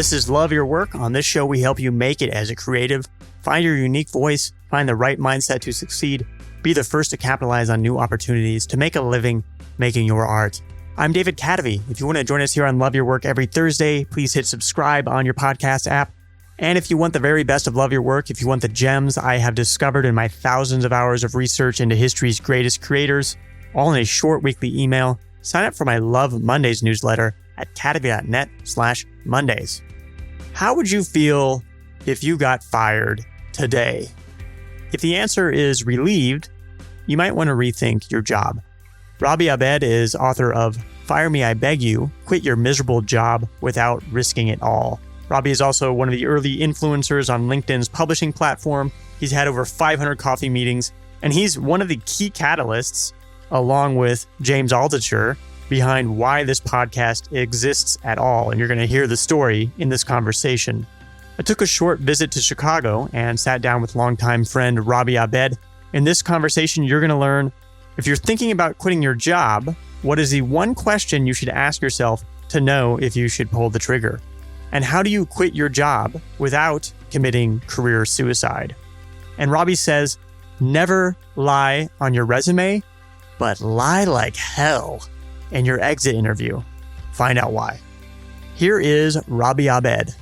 This is Love Your Work. On this show, we help you make it as a creative, find your unique voice, find the right mindset to succeed, be the first to capitalize on new opportunities, to make a living making your art. I'm David Kadavy. If you want to join us here on Love Your Work every Thursday, please hit subscribe on your podcast app. And if you want the very best of Love Your Work, if you want the gems I have discovered in my thousands of hours of research into history's greatest creators, all in a short weekly email, sign up for my Love Mondays newsletter at kadavy.net/Mondays. How would you feel if you got fired today? If the answer is relieved, you might want to rethink your job. Robbie Abed is author of Fire Me, I Beg You, Quit Your Miserable Job Without Risking It All. Robbie is also one of the early influencers on LinkedIn's publishing platform. He's had over 500 coffee meetings, and he's one of the key catalysts, along with James Altucher, behind why this podcast exists at all. And you're going to hear the story in this conversation. I took a short visit to Chicago and sat down with longtime friend Robbie Abed. In this conversation, you're going to learn, if you're thinking about quitting your job, what is the one question you should ask yourself to know if you should pull the trigger? And how do you quit your job without committing career suicide? And Robbie says, never lie on your resume, but lie like hell in your exit interview. Find out why. Here is Robbie Abed.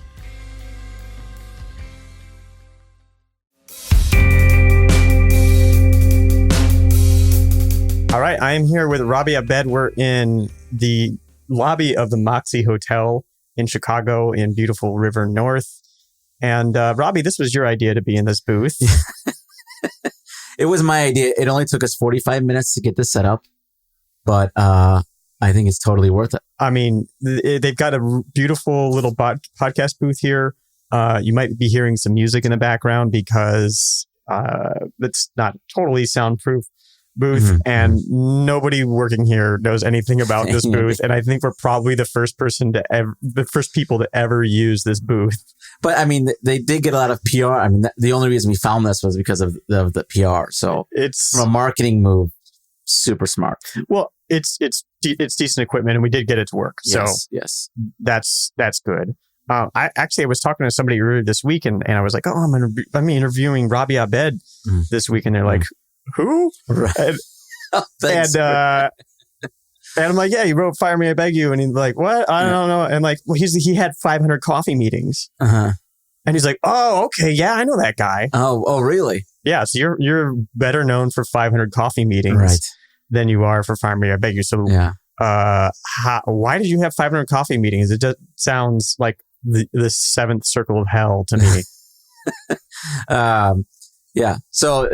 All right, I am here with Robbie Abed. We're in the lobby of the Moxie Hotel in Chicago in beautiful River North. And Robbie, this was your idea to be in this booth. It was my idea. It only took us 45 minutes to get this set up, but I think it's totally worth it. I mean, they've got a beautiful little podcast booth here. You might be hearing some music in the background because it's not totally soundproof booth, and nobody working here knows anything about this booth. And I think we're probably the first people to ever use this booth. But I mean, they did get a lot of PR. I mean, the only reason we found this was because of the PR. So it's from a marketing move, super smart. Well, it's decent equipment, and we did get it to work. Yes. That's good. I was talking to somebody earlier this week, and I was like, oh, I'm interviewing Robbie Abed this week, and they're like, who? Right. And I'm like, yeah, he wrote Fire Me, I Beg You. And he's like, what? I don't know. And like, well, he had 500 coffee meetings. And he's like, oh, okay. Yeah, I know that guy. Oh, really? Yeah. So you're better known for 500 coffee meetings than you are for Fire Me, I Beg You. So why did you have 500 coffee meetings? It just sounds like the seventh circle of hell to me. Yeah. So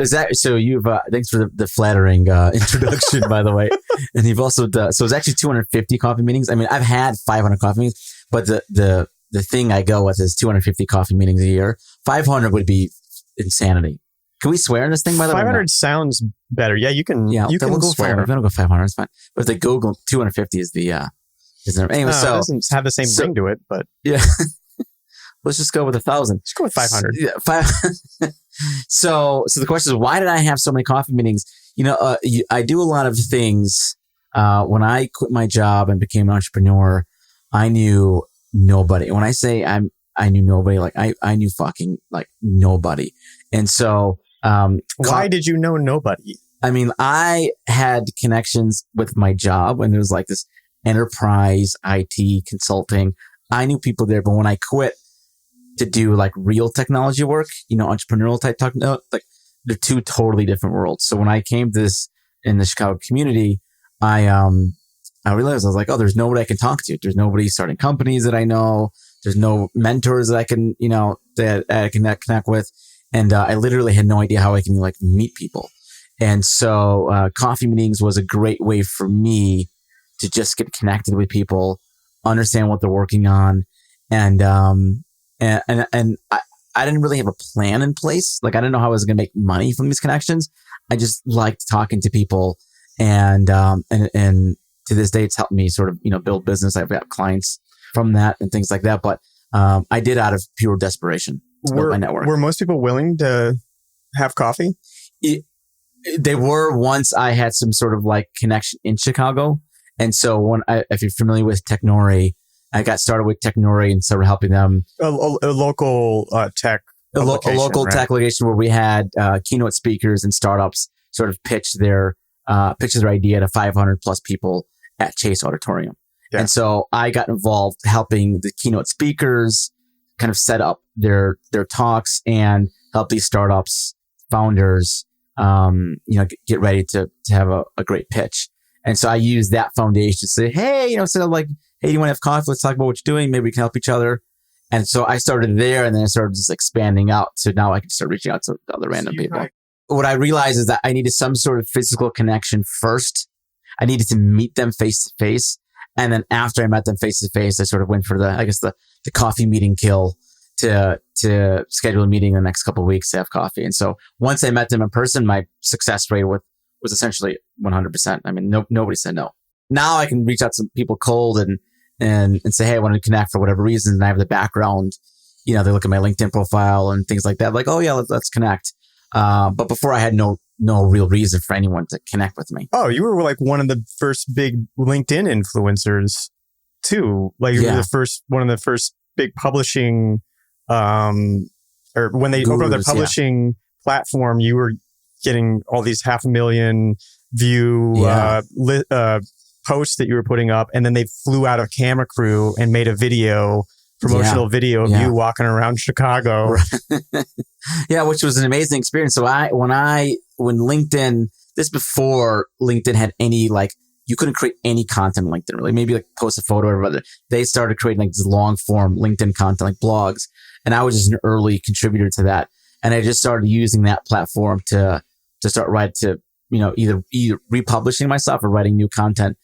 you've thanks for the flattering introduction, by the way. And you've also so it's actually 250 coffee meetings. I mean, I've had 500 coffee meetings, but the thing I go with is 250 coffee meetings a year. 500 would be insanity. Can we swear in this thing, by the way? 500 sounds better. Yeah, you can. Yeah, you can we'll go swear. If we don't go 500, it's fine. But if they Google 250 is the anyway. So it doesn't have the same ring to it, but yeah. Let's just go with 1,000. Let's go with 500. Yeah, So the question is, why did I have so many coffee meetings? I do a lot of things. When I quit my job and became an entrepreneur, I knew nobody. When I say I knew nobody, like I knew fucking like nobody. And so, why did you know nobody? I mean, I had connections with my job when there was like this enterprise IT consulting. I knew people there, but when I quit to do like real technology work, entrepreneurial type talk, like they're two totally different worlds. So when I came to this in the Chicago community, I realized I was like, oh, there's nobody I can talk to. There's nobody starting companies that I know. There's no mentors that I can, that I can connect with. And I literally had no idea how I can like meet people. And so coffee meetings was a great way for me to just get connected with people, understand what they're working on, and I didn't really have a plan in place. Like I didn't know how I was going to make money from these connections. I just liked talking to people, and to this day, it's helped me sort of build business. I've got clients from that and things like that. But I did out of pure desperation to build my network. Were most people willing to have coffee? They were once I had some sort of like connection in Chicago. And so if you're familiar with Technori, I got started with Technori and started helping them. A local tech. A local right? tech location where we had keynote speakers and startups sort of pitch their idea to 500 plus people at Chase Auditorium. Yeah. And so I got involved helping the keynote speakers kind of set up their talks and help these startups, founders, get ready to have a great pitch. And so I used that foundation to say, hey, instead of like, hey, do you want to have coffee? Let's talk about what you're doing. Maybe we can help each other. And so I started there, and then I started just expanding out. So now I can start reaching out to other random people. Right. What I realized is that I needed some sort of physical connection first. I needed to meet them face to face. And then after I met them face to face, I sort of went for the coffee meeting kill to schedule a meeting in the next couple of weeks to have coffee. And so once I met them in person, my success rate was essentially 100%. I mean, nobody said no. Now I can reach out to people cold and say, hey, I want to connect for whatever reason. And I have the background, they look at my LinkedIn profile and things like that. Like, oh yeah, let's connect. But before I had no real reason for anyone to connect with me. Oh, you were like one of the first big LinkedIn influencers too. Like you were one of the first big publishing, or when they opened up their publishing platform, you were getting all these 500,000 view, posts that you were putting up. And then they flew out a camera crew and made a promotional video of you walking around Chicago. Right. Yeah, which was an amazing experience. So when LinkedIn, this before LinkedIn had any, like, you couldn't create any content on LinkedIn, really. Maybe like post a photo or whatever. They started creating like this long form LinkedIn content, like blogs. And I was just an early contributor to that. And I just started using that platform to start either republishing myself or writing new content.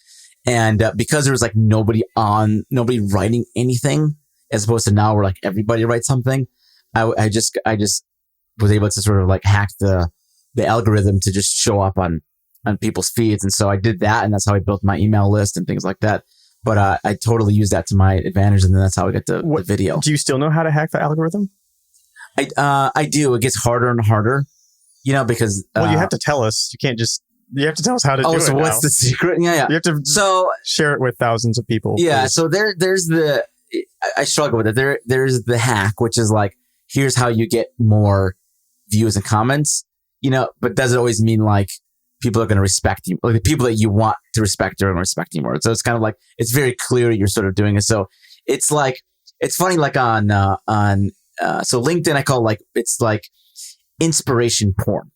And because there was like nobody writing anything, as opposed to now where like everybody writes something, I just was able to sort of like hack the algorithm to just show up on people's feeds. And so I did that, and that's how I built my email list and things like that. But I totally used that to my advantage, and then that's how I get the video. Do you still know how to hack the algorithm? I do. It gets harder and harder, because you have to tell us. You have to tell us how to do it. Oh, so what's the secret? Yeah. You have to share it with thousands of people. Yeah. Please. So there's I struggle with it. There's the hack, which is like, here's how you get more views and comments, but does it always mean like people are going to respect you? Like the people that you want to respect are going to respect you more. So it's kind of like, it's very clear you're sort of doing it. So it's like, it's funny, like on so LinkedIn, I call it's like inspiration porn,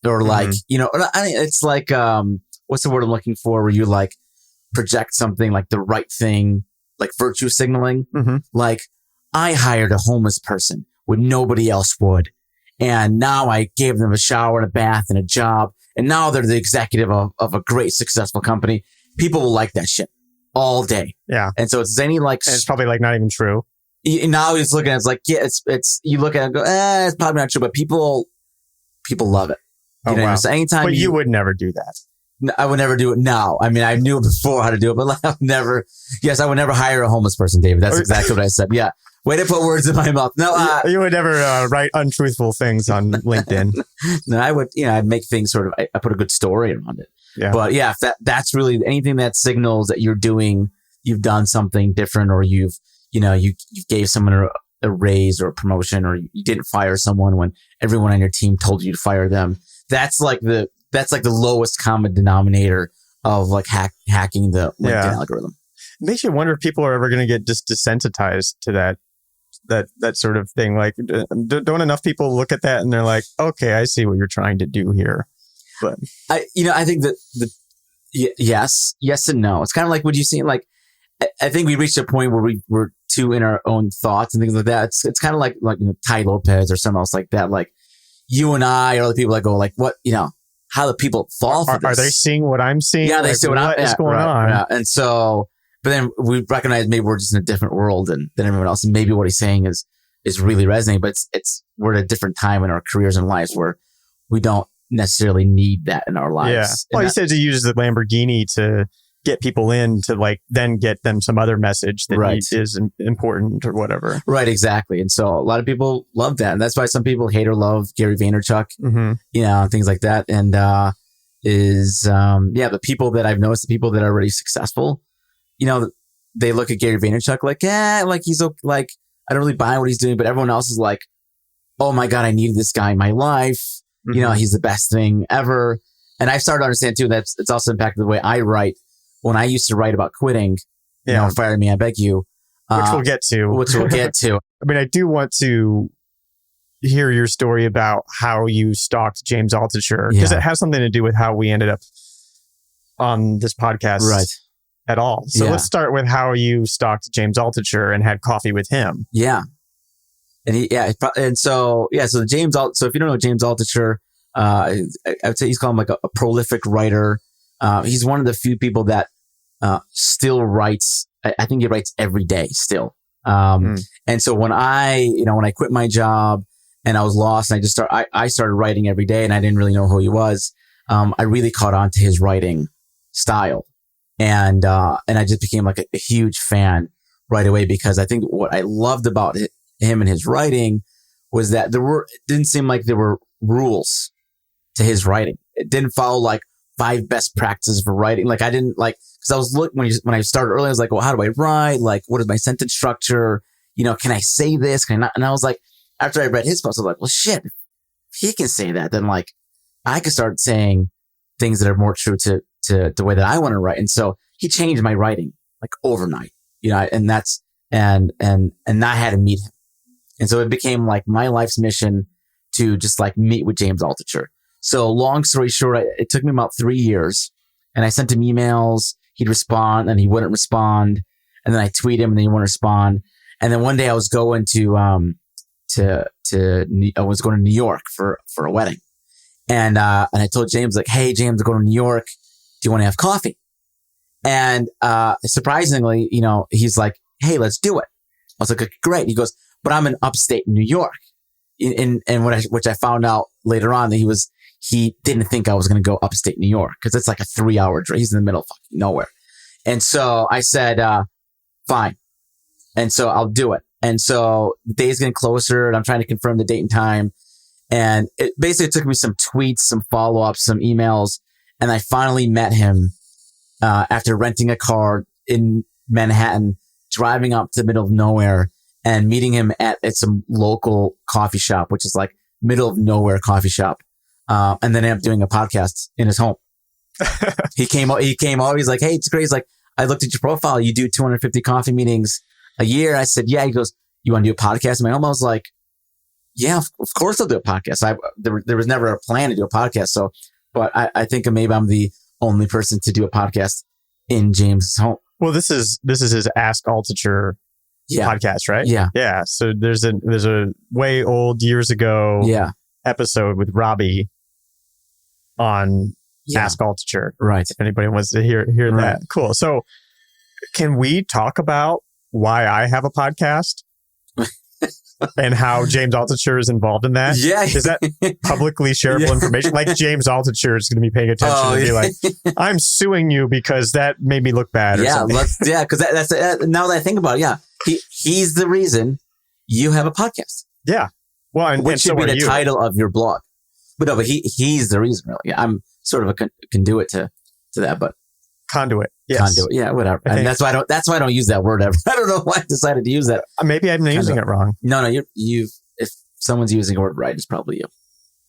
or like, it's like, what's the word I'm looking for? Where you like project something like the right thing, like virtue signaling. Mm-hmm. Like, I hired a homeless person when nobody else would. And now I gave them a shower and a bath and a job. And now they're the executive of a great, successful company. People will like that shit all day. Yeah. And so it's any like, and it's probably like not even true. Now he's looking at it's like, yeah, it's, you look at it and go, it's probably not true, but people love it. Wow. So anytime but you would never do that. I would never do it now. I mean, I knew before how to do it, but I would never hire a homeless person, David. That's exactly what I said. Yeah. Way to put words in my mouth. No, you would never write untruthful things on LinkedIn. No, I would, I'd make things sort of, I put a good story around it. Yeah. But yeah, if that's really anything that signals that you've done something different, or you gave someone a raise or a promotion, or you didn't fire someone when everyone on your team told you to fire them. That's like the lowest common denominator of like hacking the LinkedIn algorithm. It makes you wonder if people are ever going to get just desensitized to that sort of thing. Like, don't enough people look at that and they're like, okay, I see what you're trying to do here. But I think that yes and no. It's kind of like, would you see, like, I think we reached a point where we're too in our own thoughts and things like that. It's kind of like Ty Lopez or someone else like that. Like, you and I are the people that go like, what, how the people fall for this. Are they seeing what I'm seeing? Yeah, they see what is going on. Yeah. And so, but then we recognize maybe we're just in a different world than everyone else. And maybe what he's saying is really resonating, but we're at a different time in our careers and lives where we don't necessarily need that in our lives. Yeah. Well, he says he uses the Lamborghini to get people in to like then get them some other message that is important or whatever. Right, exactly. And so a lot of people love that. And that's why some people hate or love Gary Vaynerchuk, things like that. And the people that I've noticed, the people that are already successful, they look at Gary Vaynerchuk like, like he's like, I don't really buy what he's doing, but everyone else is like, oh my God, I needed this guy in my life. You know, he's the best thing ever. And I've started to understand too, that it's also impacted the way I write. When I used to write about quitting, you know, fire me, I beg you. Which we'll get to. I mean, I do want to hear your story about how you stalked James Altucher, because it has something to do with how we ended up on this podcast at all. So let's start with how you stalked James Altucher and had coffee with him. Yeah. And so James so if you don't know James Altucher, I would say he's called him like a prolific writer. He's one of the few people that still writes. I think he writes every day still. And so when I quit my job and I was lost and I started writing every day and I didn't really know who he was. I really caught on to his writing style. And I just became like a huge fan right away, because I think what I loved about him and his writing was that it didn't seem like there were rules to his writing. It didn't follow like 5 best practices for writing. Like I didn't like, because I was looking when I started early, I was like, well, how do I write? Like, what is my sentence structure? You know, can I say this? Can I not? And I was like, after I read his post, I was like, well, shit, if he can say that, then like I could start saying things that are more true to the way that I want to write. And so he changed my writing like overnight, you know, and I had to meet him. And so it became like my life's mission to just like meet with James Altucher. So long story short, it took me about 3 years, and I sent him emails. He'd respond and he wouldn't respond. And then I tweet him and then he wouldn't respond. And then one day I was going to New York for a wedding. And I told James like, hey, James, I'm going to New York. Do you want to have coffee? And surprisingly, you know, he's like, hey, let's do it. I was like, okay, great. He goes, but I'm in upstate New York. Which I found out later on that he didn't think I was going to go upstate New York, because it's like a 3-hour drive. He's in the middle of fucking nowhere. And so I said, fine. And so I'll do it. And so the day's getting closer and I'm trying to confirm the date and time. And it basically took me some tweets, some follow-ups, some emails. And I finally met him, after renting a car in Manhattan, driving up to the middle of nowhere and meeting him at some local coffee shop, which is like middle of nowhere coffee shop. And then I ended up doing a podcast in his home. He came over, he's like, hey, it's great. He's like, I looked at your profile. You do 250 coffee meetings a year. I said, yeah. He goes, you want to do a podcast in my home? I was like, yeah, of course I'll do a podcast. There was never a plan to do a podcast. So, but I think maybe I'm the only person to do a podcast in James' home. Well, this is his Ask Altucher podcast, right? Yeah. Yeah. So there's a way old years ago episode with Robbie on Ask Altucher. Right. If anybody wants to hear that. Cool. So can we talk about why I have a podcast and how James Altucher is involved in that? Yeah. Is that publicly shareable information? Like James Altucher is going to be paying attention and be like, I'm suing you because that made me look bad or something. Because that's now that I think about it, he's the reason you have a podcast. Yeah. Well, which should be the title of your blog. But no, but he's the reason, really. Yeah, I'm sort of a conduit to that, but conduit. Yes. Conduit. Yeah, whatever. And that's why I don't use that word ever. I don't know why I decided to use that. Maybe I'm using it wrong. No, if someone's using a word right, it's probably you.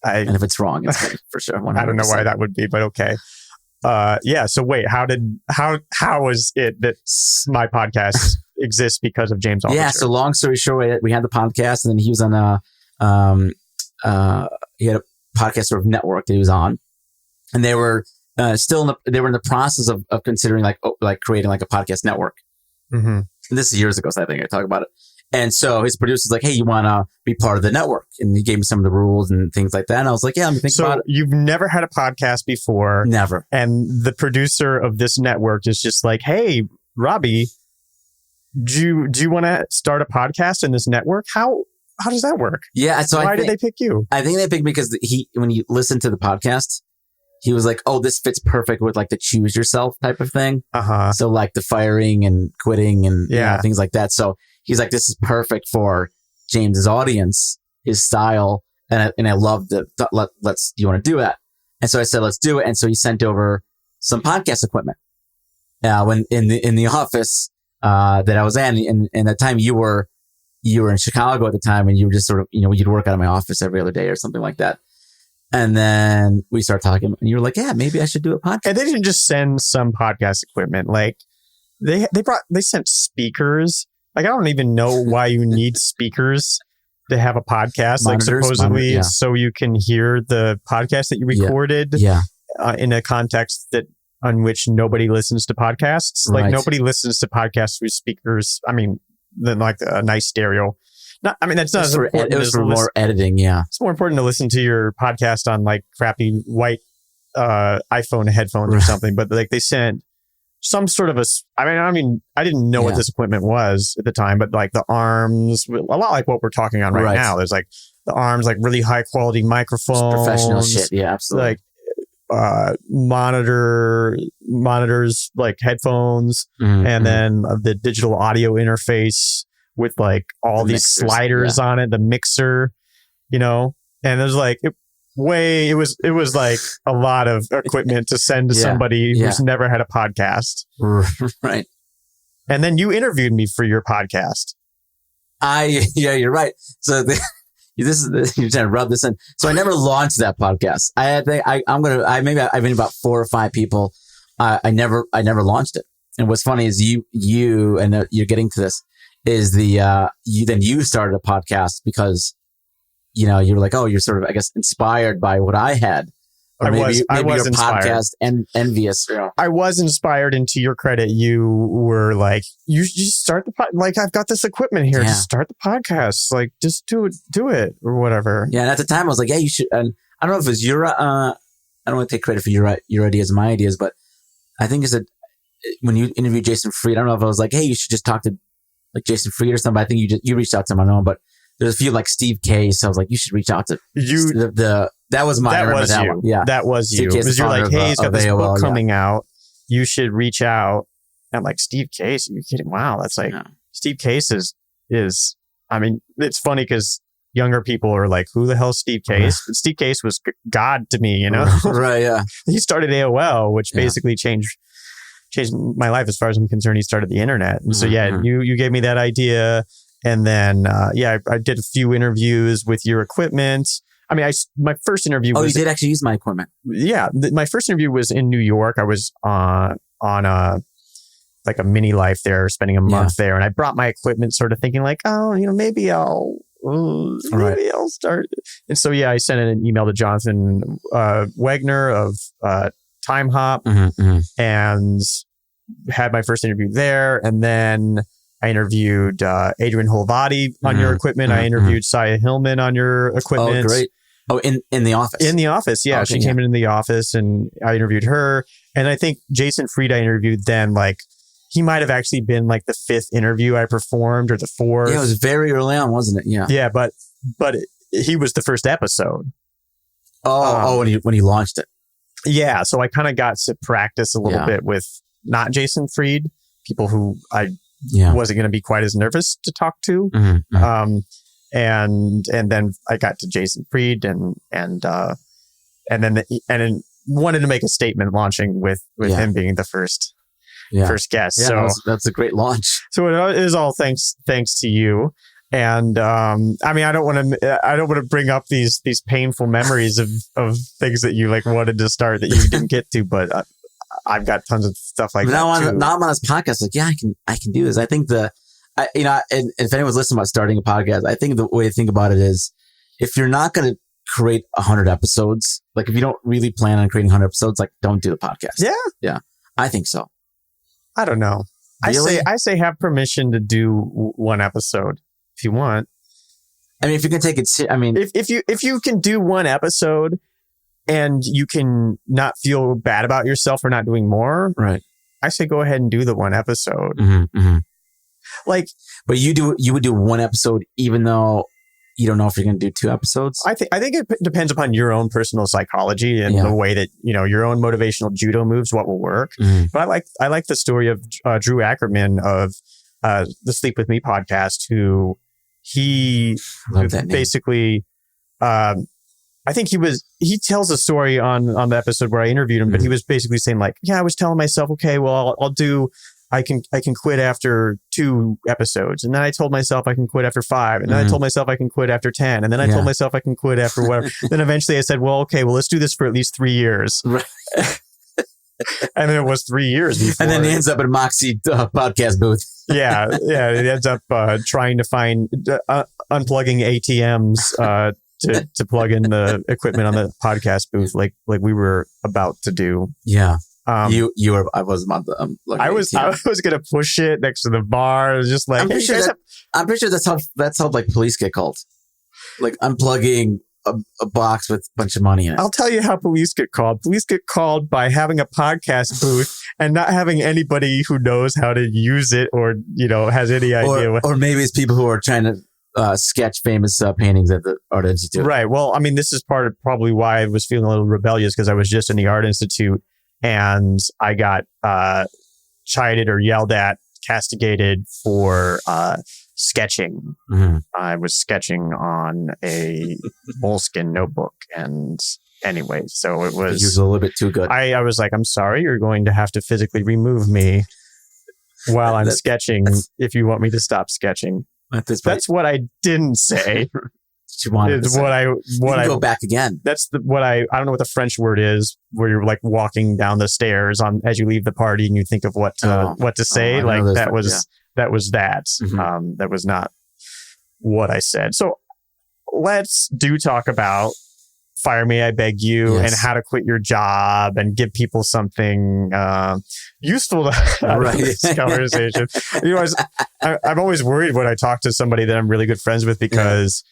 And if it's wrong, it's for sure. 100%. I don't know why that would be, but okay. So wait, how was it that my podcast exists because of James Altucher? Yeah. So long story short, we had the podcast, and then he was on he had a podcast sort of network that he was on, and they were they were in the process of considering like creating like a podcast network. Mm-hmm. And this is years ago, so I think I talked about it. And so his producer's like, hey, you want to be part of the network? And he gave me some of the rules and things like that. And I was like, yeah, let me think about it. So you've never had a podcast before. Never. And the producer of this network is just like, hey, Robbie, do you want to start a podcast in this network? How does that work? Yeah. So why did they pick you? I think they picked me because when you listen to the podcast, he was like, oh, this fits perfect with like the choose yourself type of thing. Uh-huh. So like the firing and quitting and you know, things like that. So he's like, this is perfect for James's audience, his style. And I love do you want to do that? And so I said, let's do it. And so he sent over some podcast equipment. When in the office, that I was in. And at the time you were in Chicago at the time, and you were just sort of, you'd work out of my office every other day or something like that. And then we started talking, and you were like, yeah, maybe I should do a podcast. And they didn't just send some podcast equipment. Like they sent speakers. Like, I don't even know why you need speakers to have a podcast. Like, supposedly so you can hear the podcast that you recorded in a context on which nobody listens to podcasts. Like, nobody listens to podcasts through speakers. I mean, than like a nice stereo. That's not as important. It was for more editing, yeah. It's more important to listen to your podcast on like crappy white iPhone headphones or something. But like, they sent some sort of I didn't know what this equipment was at the time, but like the arms, a lot like what we're talking on right now. There's like the arms, like really high quality microphones, just professional shit. Yeah, absolutely. Like monitors, like headphones, and then the digital audio interface with like all these sliders on it, the mixer, and there's like it was like a lot of equipment to send to somebody who's never had a podcast. Right. And then you interviewed me for your podcast. You're right. So you're trying to rub this in. So I never launched that podcast. I've been about 4 or 5 people. I never launched it. And what's funny is you and you're getting to this is you started a podcast because, you were like, oh, you're sort of, I guess, inspired by what I had. Or maybe you're inspired. Podcast envious. I was inspired, and to your credit, you were like, you just start the podcast. Like, I've got this equipment here. Just start the podcast. Like, just do it or whatever. Yeah. And at the time I was like, yeah, you should. And I don't know if it was I don't want to take credit for your ideas and my ideas, but I think it's when you interviewed Jason Fried, I don't know if I was like, hey, you should just talk to like Jason Fried or something. I think you reached out to him. I don't know, but there's a few like Steve Case. I was like, you should reach out to you. That was mine. That was you. One. Yeah, that was you. Because you're like, hey, he's got this book coming out. You should reach out. And I'm like, Steve Case? Are you kidding? Wow, that's like Steve Case is. I mean, it's funny because younger people are like, who the hell is Steve Case? But Steve Case was God to me, Right. Yeah. He started AOL, which basically changed my life as far as I'm concerned. He started the internet, and so you gave me that idea. And then, I did a few interviews with your equipment. I mean, my first interview was... Oh, you did actually use my equipment? Yeah. My first interview was in New York. I was on a mini life there, spending a month there. And I brought my equipment sort of thinking like, oh, maybe I'll start. And so, I sent an email to Jonathan Wagner of Time Hop and had my first interview there. And then I interviewed Adrian Holvati on your equipment. I interviewed Saya Hillman on your equipment. Oh, great. Oh, in the office? In the office, yeah. Okay, she came in the office and I interviewed her. And I think Jason Fried I interviewed then, like, he might have actually been like the 5th interview I performed or the 4th. Yeah, it was very early on, wasn't it? Yeah. Yeah, but he was the first episode. When he launched it. Yeah, so I kind of got to practice a little bit with not Jason Fried, people who I wasn't going to be quite as nervous to talk to. And then I got to Jason Fried and then wanted to make a statement launting with him being the first guest. Yeah, so that's a great launch. So it is all thanks to you. And I don't want to bring up these painful memories of things that you like wanted to start that you didn't get to, but I've got tons of stuff like that. Now I'm on this podcast, like, I can do this. I think and if anyone's listening about starting a podcast, I think the way to think about it is if you're not going to create 100 episodes, like if you don't really plan on creating 100 episodes, like don't do the podcast. Yeah. Yeah. I think so. I don't know. Really? I say have permission to do one episode if you want. I mean, if you can take it, if you can do one episode and you can not feel bad about yourself for not doing more, right? I say go ahead and do the one episode. Like, but you would do one episode even though you don't know if you're going to do 2 episodes. I think it depends upon your own personal psychology and the way that your own motivational judo moves, what will work. But I like the story of Drew Ackerman of the Sleep With Me podcast, who he basically. I think he tells a story on the episode where I interviewed him, but he was basically saying like, I was telling myself, okay, well, I'll do I can quit after 2 episodes. And then I told myself I can quit after 5. And then I told myself I can quit after 10. And then I told myself I can quit after whatever. Then eventually I said, well, okay, well, let's do this for at least 3 years. Right. And then it was 3 years before. And then he ends up at a Moxie podcast booth. Yeah. It ends up trying to find unplugging ATMs to plug in the equipment on the podcast booth, like we were about to do. Yeah. You were. I was about to. I was gonna push it next to the bar. It was just like I'm pretty sure that's how like police get called, like unplugging a box with a bunch of money in it. I'll tell you how police get called. Police get called by having a podcast booth and not having anybody who knows how to use it or has any idea. Or maybe it's people who are trying to sketch famous paintings at the Art Institute. Right. Well, I mean, this is part of probably why I was feeling a little rebellious, because I was just in the Art Institute. And I got chided or yelled at, castigated for sketching. Mm-hmm. I was sketching on a moleskin notebook. And anyway, so it was a little bit too good. I was like, I'm sorry, you're going to have to physically remove me while I'm sketching if you want me to stop sketching. That's what I didn't say. You wanted to say. What I go back again. That's I don't know what the French word is, where you're like walking down the stairs as you leave the party and you think of what to say. That was that. Mm-hmm. That was not what I said. So let's talk about Fire Me, I Beg You, and how to quit your job and give people something useful out of this conversation. I'm always worried when I talk to somebody that I'm really good friends with, because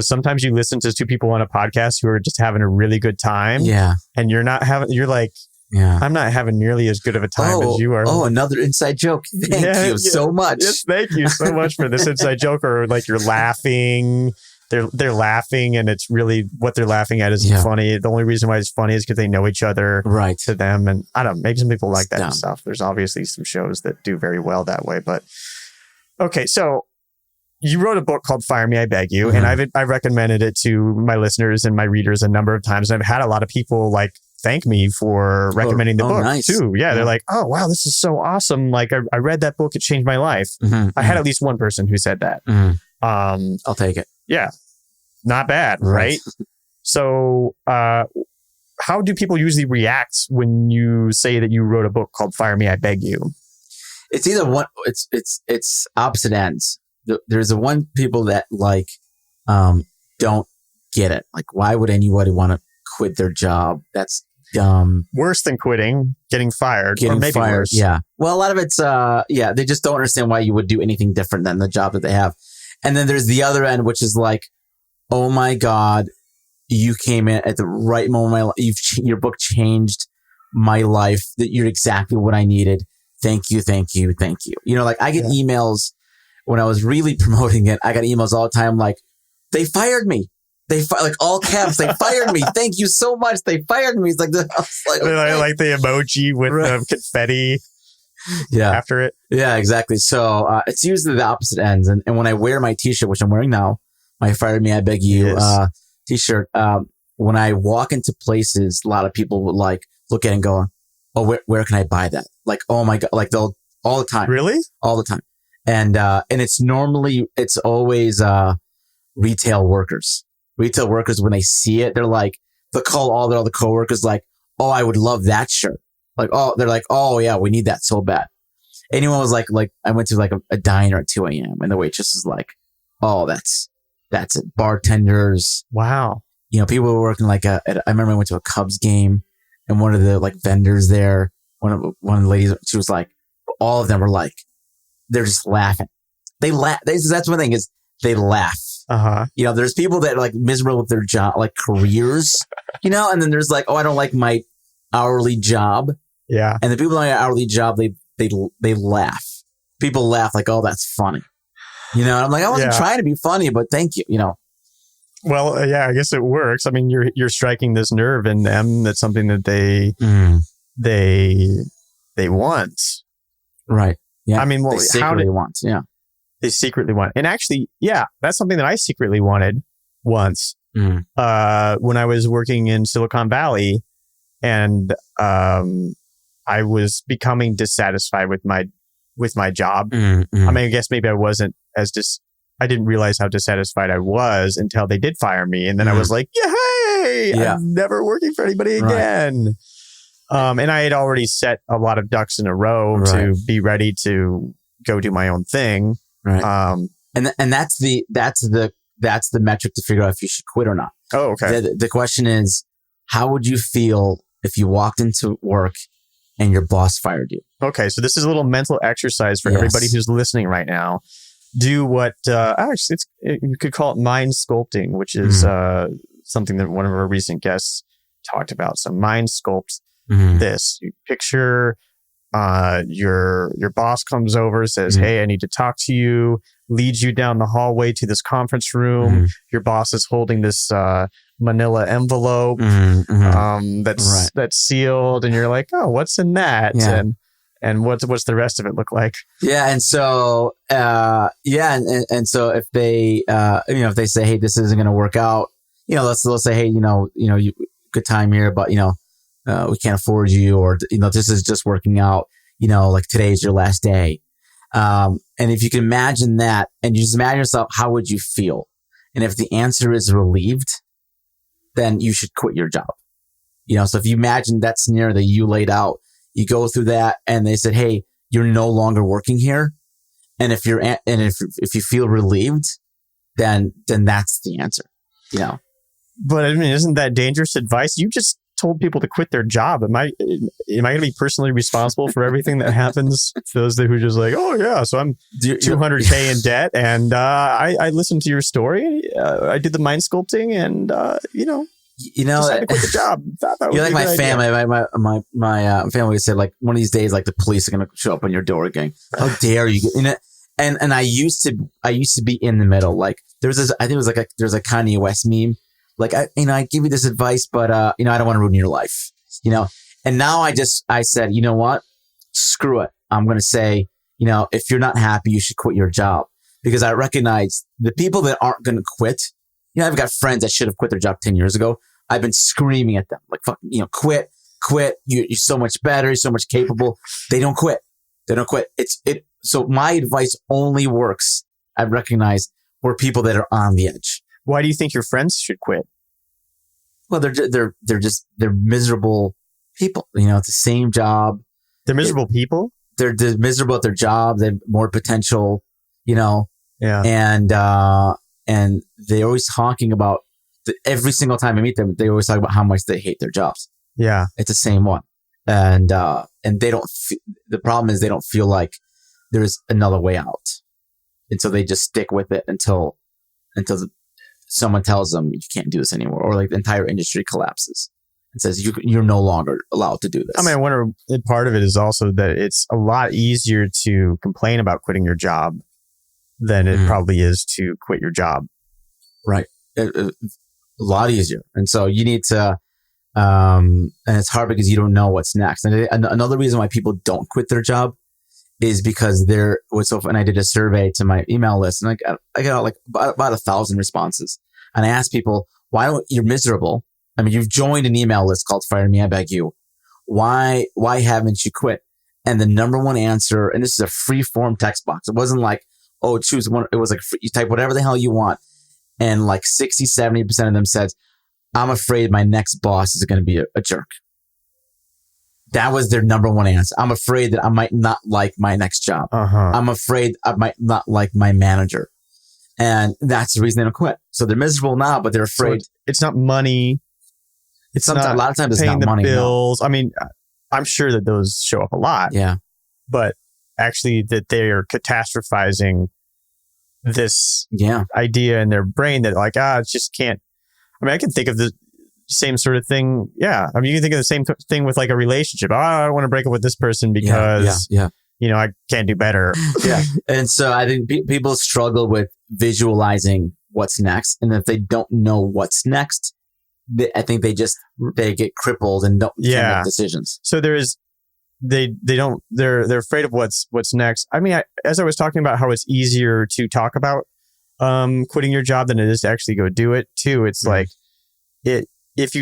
sometimes you listen to 2 people on a podcast who are just having a really good time. Yeah. And you're like, I'm not having nearly as good of a time as you are. Oh, another inside joke. Thank you so much. Yes, thank you so much for this inside joke. Or like you're laughing. They're laughing, and it's really what they're laughing at isn't funny. The only reason why it's funny is because they know each other to them. And I don't know, maybe some people like that stuff. There's obviously some shows that do very well that way. But okay, so you wrote a book called Fire Me, I Beg You. Mm-hmm. And I've recommended it to my listeners and my readers a number of times. And I've had a lot of people like thank me for recommending the book too. Yeah, they're like, oh, wow, this is so awesome. Like I read that book. It changed my life. Mm-hmm. I had at least one person who said that. Mm-hmm. I'll take it. Yeah. Not bad. Right. So how do people usually react when you say that you wrote a book called Fire Me, I Beg You? It's either one. It's opposite ends. There's the one people that like don't get it. Like, why would anybody want to quit their job? That's dumb. Worse than quitting, getting fired. Or maybe fired. Worse. Yeah. Well, a lot of it's they just don't understand why you would do anything different than the job that they have. And then there's the other end, which is like, oh my God, you came in at the right moment of my life. Your book changed my life. That you're exactly what I needed. Thank you, thank you, thank you. Like I get emails. When I was really promoting it, I got emails all the time like, they fired me. Like all caps, they fired me. Thank you so much. They fired me. It's like, okay. Like the emoji with the confetti after it. Yeah, exactly. So it's usually the opposite ends. And when I wear my t-shirt, which I'm wearing now, my Fire Me, I Beg You t-shirt, when I walk into places, a lot of people would like look at it and go, oh, where can I buy that? Like, oh my God, like they'll all the time. Really? All the time. And it's always retail workers. Retail workers, when they see it, they'll call all their other coworkers like, oh, I would love that shirt. Like, oh, they're like, oh yeah, we need that so bad. Anyone was like I went to like a diner at 2 a.m. and the waitress is like, oh, that's it. Bartenders. Wow. People were working like I remember I went to a Cubs game and one of the like vendors there, one of the ladies, she was like, all of them were like, they're just laughing. They laugh. That's one thing is they laugh. Uh-huh. There's people that are like miserable with their job, like careers, and then there's like, oh, I don't like my hourly job. Yeah. And the people on your hourly job, they laugh. People laugh like, oh, that's funny. And I'm like, I wasn't trying to be funny, but thank you. Well, yeah, I guess it works. I mean, you're striking this nerve in them. That's something that they want. Right. Yeah. I mean, well, they secretly want. Yeah. They secretly want. And actually, yeah, that's something that I secretly wanted once when I was working in Silicon Valley. And I I was becoming dissatisfied with my job. Mm-hmm. I mean, I guess maybe I wasn't I didn't realize how dissatisfied I was until they did fire me. And then I was like, yay, I'm never working for anybody again. And I had already set a lot of ducks in a row to be ready to go do my own thing. Right. And that's the metric to figure out if you should quit or not. Oh, okay. The question is, how would you feel if you walked into work and your boss fired you? Okay. So this is a little mental exercise for everybody who's listening right now. Do what, actually, you could call it mind sculpting, which is something that one of our recent guests talked about. So mind sculpt this. You picture your boss comes over, says, hey, I need to talk to you, leads you down the hallway to this conference room. Your boss is holding this manila envelope that's sealed, and you're like, oh, what's in that? And what's the rest of it look like? Yeah. And so, and so if they, if they say, hey, this isn't going to work out, let's say, hey, you good time here, but, we can't afford you, or, this is just working out, like today's your last day. And if you can imagine that and you just imagine yourself, how would you feel? And if the answer is relieved, then you should quit your job. So if you imagine that scenario that you laid out, you go through that and they said, hey, you're no longer working here. And if if you feel relieved, then that's the answer, But I mean, isn't that dangerous advice? You just told people to quit their job. Am I going to be personally responsible for everything that happens? Those who just like, oh yeah, so I'm $200K in debt, and I listened to your story. I did the mind sculpting, and decided to quit the job. You're like my family. My family would say, like, one of these days, like, the police are going to show up on your door again. How dare you? And I used to be in the middle. Like, I think it was like there's a Kanye West meme. Like, I give you this advice, but, I don't want to ruin your life, and now I said, you know what? Screw it. I'm going to say, if you're not happy, you should quit your job, because I recognize the people that aren't going to quit. I've got friends that should have quit their job 10 years ago. I've been screaming at them, like, fuck, quit. You're so much better. You're so much capable. They don't quit. So my advice only works, I recognize, for people that are on the edge. Why do you think your friends should quit? Well, they're miserable people. It's the same job. They're miserable people? They're miserable at their job. They have more potential, Yeah. And they're always talking about, every single time I meet them, they always talk about how much they hate their jobs. Yeah. It's the same one. And they don't, the problem is they don't feel like there's another way out. And so they just stick with it until someone tells them you can't do this anymore, or like the entire industry collapses and says you're no longer allowed to do this. I mean, I wonder, part of it is also that it's a lot easier to complain about quitting your job than it probably is to quit your job. Right. A lot easier. And so you need to, and it's hard because you don't know what's next. And another reason why people don't quit their job is because and I did a survey to my email list, and I got like about 1,000 responses. And I asked people, you're miserable. I mean, you've joined an email list called Fire Me, I Beg You. Why haven't you quit? And the number one answer, and this is a free form text box. It wasn't like, oh, choose one. It was like, you type whatever the hell you want. And like 60, 70% of them said, I'm afraid my next boss is going to be a jerk. That was their number one answer. I'm afraid that I might not like my next job. I'm afraid I might not like my manager. And that's the reason they don't quit. So they're miserable now, but they're afraid. So it's not money. It's not a lot of times it's paying not money. Bills. No. I mean, I'm sure that those show up a lot. Yeah. But actually that they are catastrophizing this idea in their brain that like, it just can't. I mean, I can think of the same sort of thing. Yeah. I mean, you can think of the same thing with like a relationship. I don't want to break up with this person because, I can't do better. Yeah. And so I think people struggle with visualizing what's next. And if they don't know what's next, I think they get crippled and can't make decisions. So they're afraid of what's next. I mean, as I was talking about how it's easier to talk about quitting your job than it is to actually go do it too. It's like if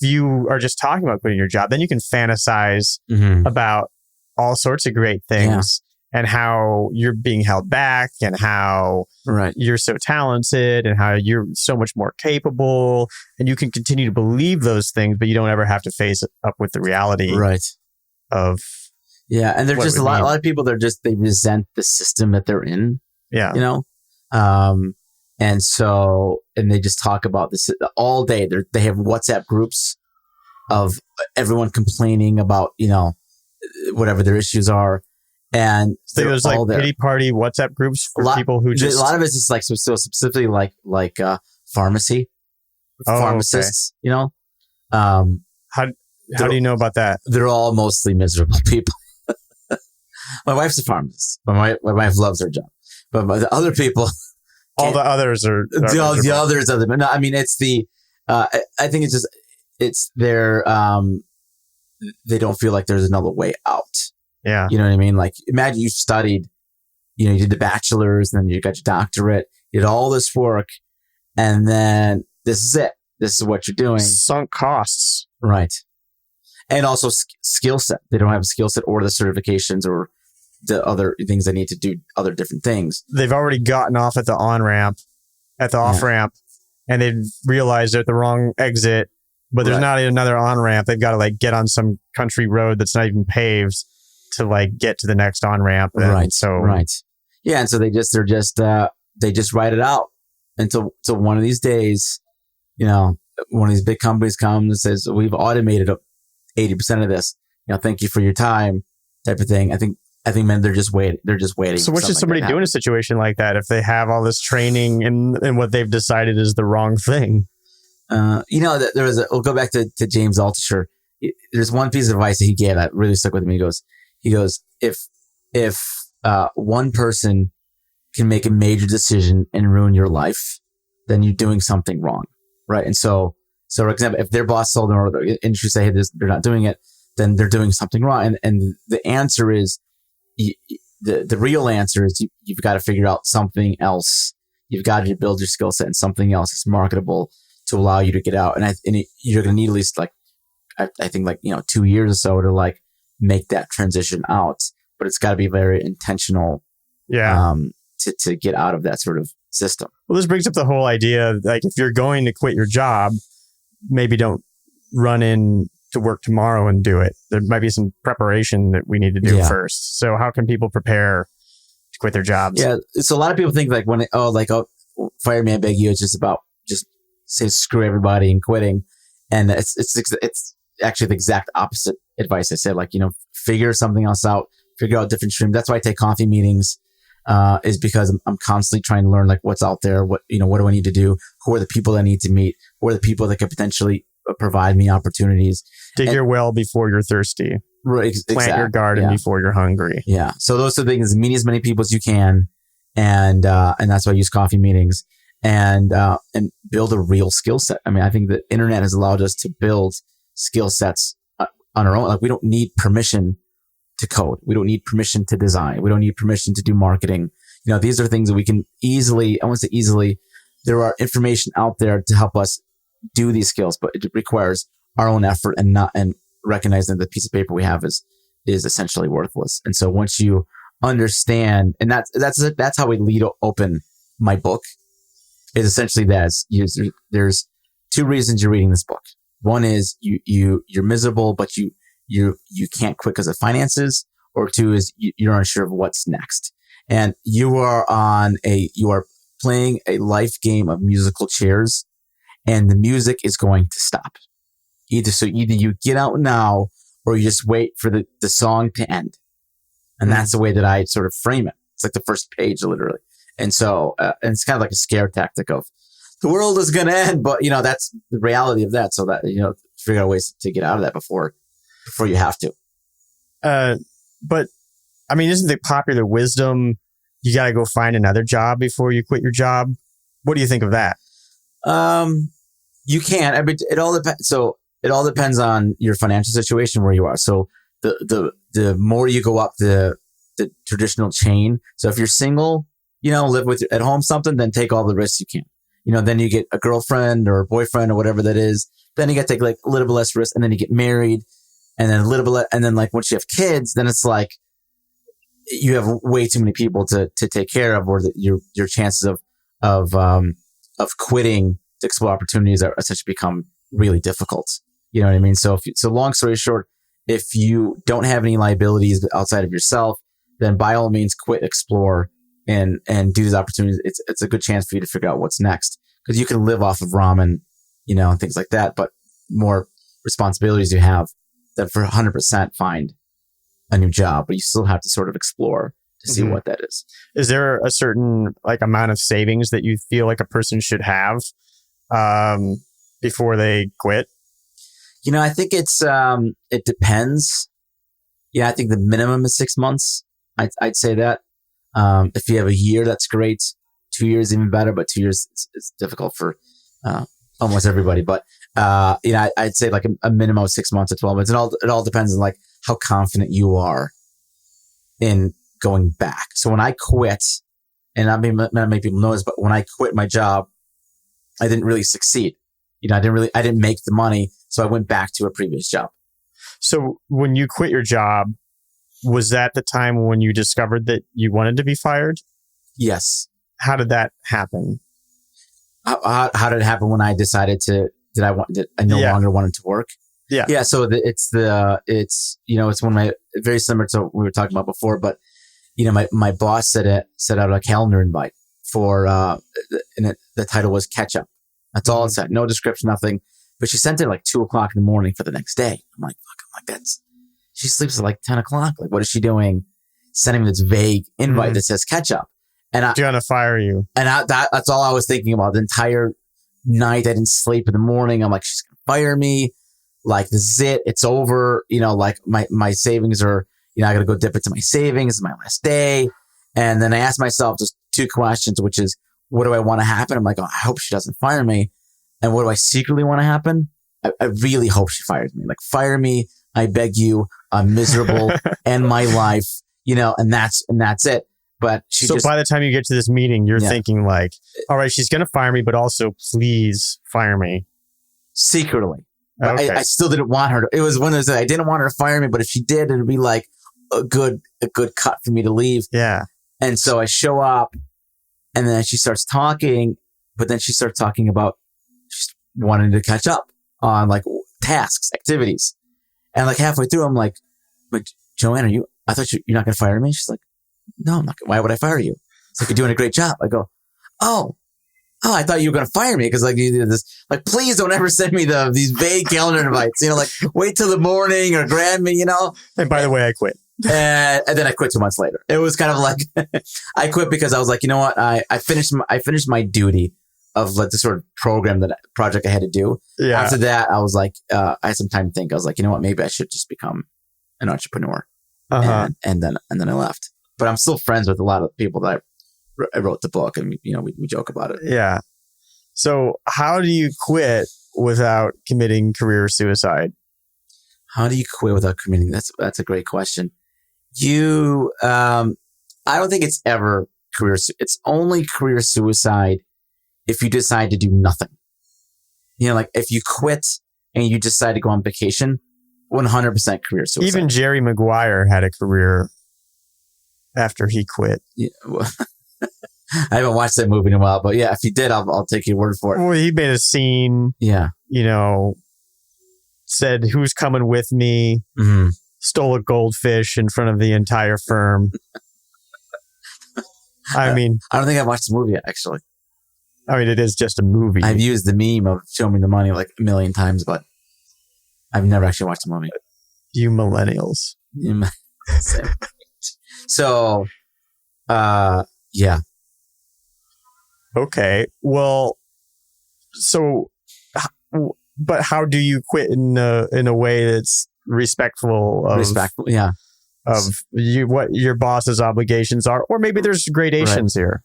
you are just talking about quitting your job, then you can fantasize about all sorts of great things and how you're being held back and how you're so talented and how you're so much more capable, and you can continue to believe those things, but you don't ever have to face up with the reality of and there's just a lot of people that they resent the system that they're in. And so, and they just talk about this all day. They have WhatsApp groups of everyone complaining about, whatever their issues are. And so there's like pity party WhatsApp groups for people who just... A lot of it's just like, so specifically like pharmacy, pharmacists, How do you know about that? They're all mostly miserable people. My wife's a pharmacist. My wife loves her job. But the other people... All the others are the others are the... No, I mean, it's the... I think it's just... It's their... They don't feel like there's another way out. Yeah. You know what I mean? Like, imagine you studied, you did the bachelor's, and then you got your doctorate, you did all this work, and then this is it. This is what you're doing. Sunk costs. Right. And also skill set. They don't have a skill set or the certifications or the other things they need to do, other different things. They've already gotten off at the on-ramp, at the off-ramp, and they've realized they're at the wrong exit, but there's not another on-ramp. They've got to like get on some country road that's not even paved to like get to the next on-ramp. And Yeah. And so they just write it out until one of these days, one of these big companies comes and says, we've automated 80% of this, thank you for your time, type of thing. I think, man, they're just waiting. So what should somebody do in a situation like that if they have all this training and what they've decided is the wrong thing? We'll go back to James Altucher. There's one piece of advice that he gave that really stuck with me. He goes, if one person can make a major decision and ruin your life, then you're doing something wrong. Right. And so for example, if their boss told them or the industry say, hey, they're not doing it, then they're doing something wrong. And the answer is, the real answer is you've got to figure out something else. You've got to build your skill set in something else that's marketable to allow you to get out. And you're going to need at least I think 2 years or so to make that transition out. But it's got to be very intentional. To get out of that sort of system. Well, this brings up the whole idea of, if you're going to quit your job, maybe don't run in to work tomorrow and do it. There might be some preparation that we need to do first. So how can people prepare to quit their jobs? Yeah. So a lot of people think fire me, I beg you. It's just about say screw everybody and quitting. And it's actually the exact opposite advice. I said, figure something else out, figure out different streams. That's why I take coffee meetings, is because I'm constantly trying to learn what's out there. What do I need to do? Who are the people I need to meet? Who are the people that could potentially provide me opportunities? Dig your well before you're thirsty. Right. Plant your garden before you're hungry. Yeah. So those are the things, meet as many people as you can. And that's why I use coffee meetings and build a real skill set. I mean, I think the internet has allowed us to build skill sets on our own. We don't need permission to code. We don't need permission to design. We don't need permission to do marketing. These are things that we can easily, I won't say easily, there are information out there to help us do these skills, but it requires our own effort and recognizing that the piece of paper we have is essentially worthless. And so once you understand, and that's how we lead open my book, is essentially that there's two reasons you're reading this book. One is you're miserable, but you can't quit because of finances, or two is you're unsure of what's next. And you are playing a life game of musical chairs, and the music is going to stop. Either you get out now, or you just wait for the song to end. And that's the way that I sort of frame it. It's like the first page, literally. And so, and it's kind of like a scare tactic of the world is going to end, but that's the reality of that. So that, figure out ways to get out of that before you have to. But I mean, isn't the popular wisdom, you got to go find another job before you quit your job? What do you think of that? You can. I mean, it all depends. So it all depends on your financial situation, where you are. So the more you go up the traditional chain. So if you're single, live with at home something, then take all the risks you can. Then you get a girlfriend or a boyfriend or whatever that is, then you got to take like a little bit less risk, and then you get married, and then a little bit, and then like once you have kids, then it's like you have way too many people to take care of, or your chances of quitting to explore opportunities are essentially become really difficult. You know what I mean? So long story short, if you don't have any liabilities outside of yourself, then by all means quit, explore, and do these opportunities. It's a good chance for you to figure out what's next, because you can live off of ramen, and things like that. But more responsibilities you have, that for 100% find a new job, but you still have to sort of explore to see what that is. Is there a certain like amount of savings that you feel like a person should have before they quit? I think it depends. Yeah, I think the minimum is 6 months. I'd say that. If you have a year, that's great. 2 years, even better, but 2 years is difficult for almost everybody. But I'd say like a minimum of 6 months to 12 months. It all depends on like how confident you are in going back. So when I quit, and not many people know this, but when I quit my job, I didn't really succeed. I didn't make the money, so I went back to a previous job. So when you quit your job, was that the time when you discovered that you wanted to be fired? Yes. How did that happen? How did it happen when I decided that I no longer wanted to work? Yeah. Yeah. So it's one of my, very similar to what we were talking about before, but my boss set out a calendar invite for, and the title was Catch Up. That's all it said. No description, nothing. But she sent it at like 2:00 in the morning for the next day. I'm like, she sleeps at like 10 o'clock. Like, what is she doing? Sending me this vague invite that says Catch Up. And she's gonna fire you. And that's all I was thinking about the entire night. I didn't sleep in the morning. I'm like, she's gonna fire me. Like, this is it. It's over. Like my savings are, I got to go dip into my savings. It's my last day. And then I asked myself just two questions, which is, what do I want to happen? I'm like, I hope she doesn't fire me. And what do I secretly want to happen? I really hope she fires me. Like, fire me. I beg you. I'm miserable. End my life. And that's it. But by the time you get to this meeting, you're thinking like, all right, she's going to fire me, but also please fire me. Secretly. Okay. I still didn't want her to. It was one of those that I didn't want her to fire me, but if she did, it'd be like a good cut for me to leave. Yeah. And so I show up, and then she starts talking, but then she starts talking about just wanting to catch up on like tasks, activities. And like halfway through, I'm like, but Joanne, I thought you're not going to fire me. She's like, no, I'm not. Why would I fire you? It's like, you're doing a great job. I go, oh, I thought you were going to fire me because like you did this. Like, please don't ever send me these vague calendar invites. Like, wait till the morning or grab me. And by the way, I quit. And then I quit 2 months later. It was kind of like I quit because I was like, you know what? I finished my duty of like the sort of project I had to do. Yeah. After that, I was like, I had some time to think. I was like, you know what? Maybe I should just become an entrepreneur. Uh-huh. And then I left. But I'm still friends with a lot of people that I wrote the book, and we joke about it. Yeah. So how do you quit without committing career suicide? How do you quit without committing? That's a great question. I don't think it's ever it's only career suicide if you decide to do nothing. Like if you quit and you decide to go on vacation, 100% career suicide. Even Jerry Maguire had a career after he quit. Yeah, well, I haven't watched that movie in a while, but yeah, if he did, I'll take your word for it. Well, he made a scene. Yeah. Said, who's coming with me? Mm-hmm. Stole a goldfish in front of the entire firm. I mean, I don't think I've watched the movie yet, actually. I mean, it is just a movie. I've used the meme of show me the money like a million times, but I've never actually watched the movie. You millennials. So, yeah. Okay. Well, but how do you quit in a way that's respectful of what your boss's obligations are, or maybe there's gradations here.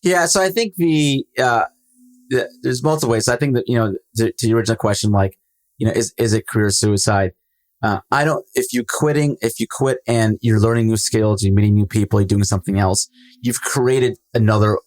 Yeah. So I think there's multiple ways. I think that, to the original question, like, is it career suicide? If you quit and you're learning new skills, you're meeting new people, you're doing something else, you've created another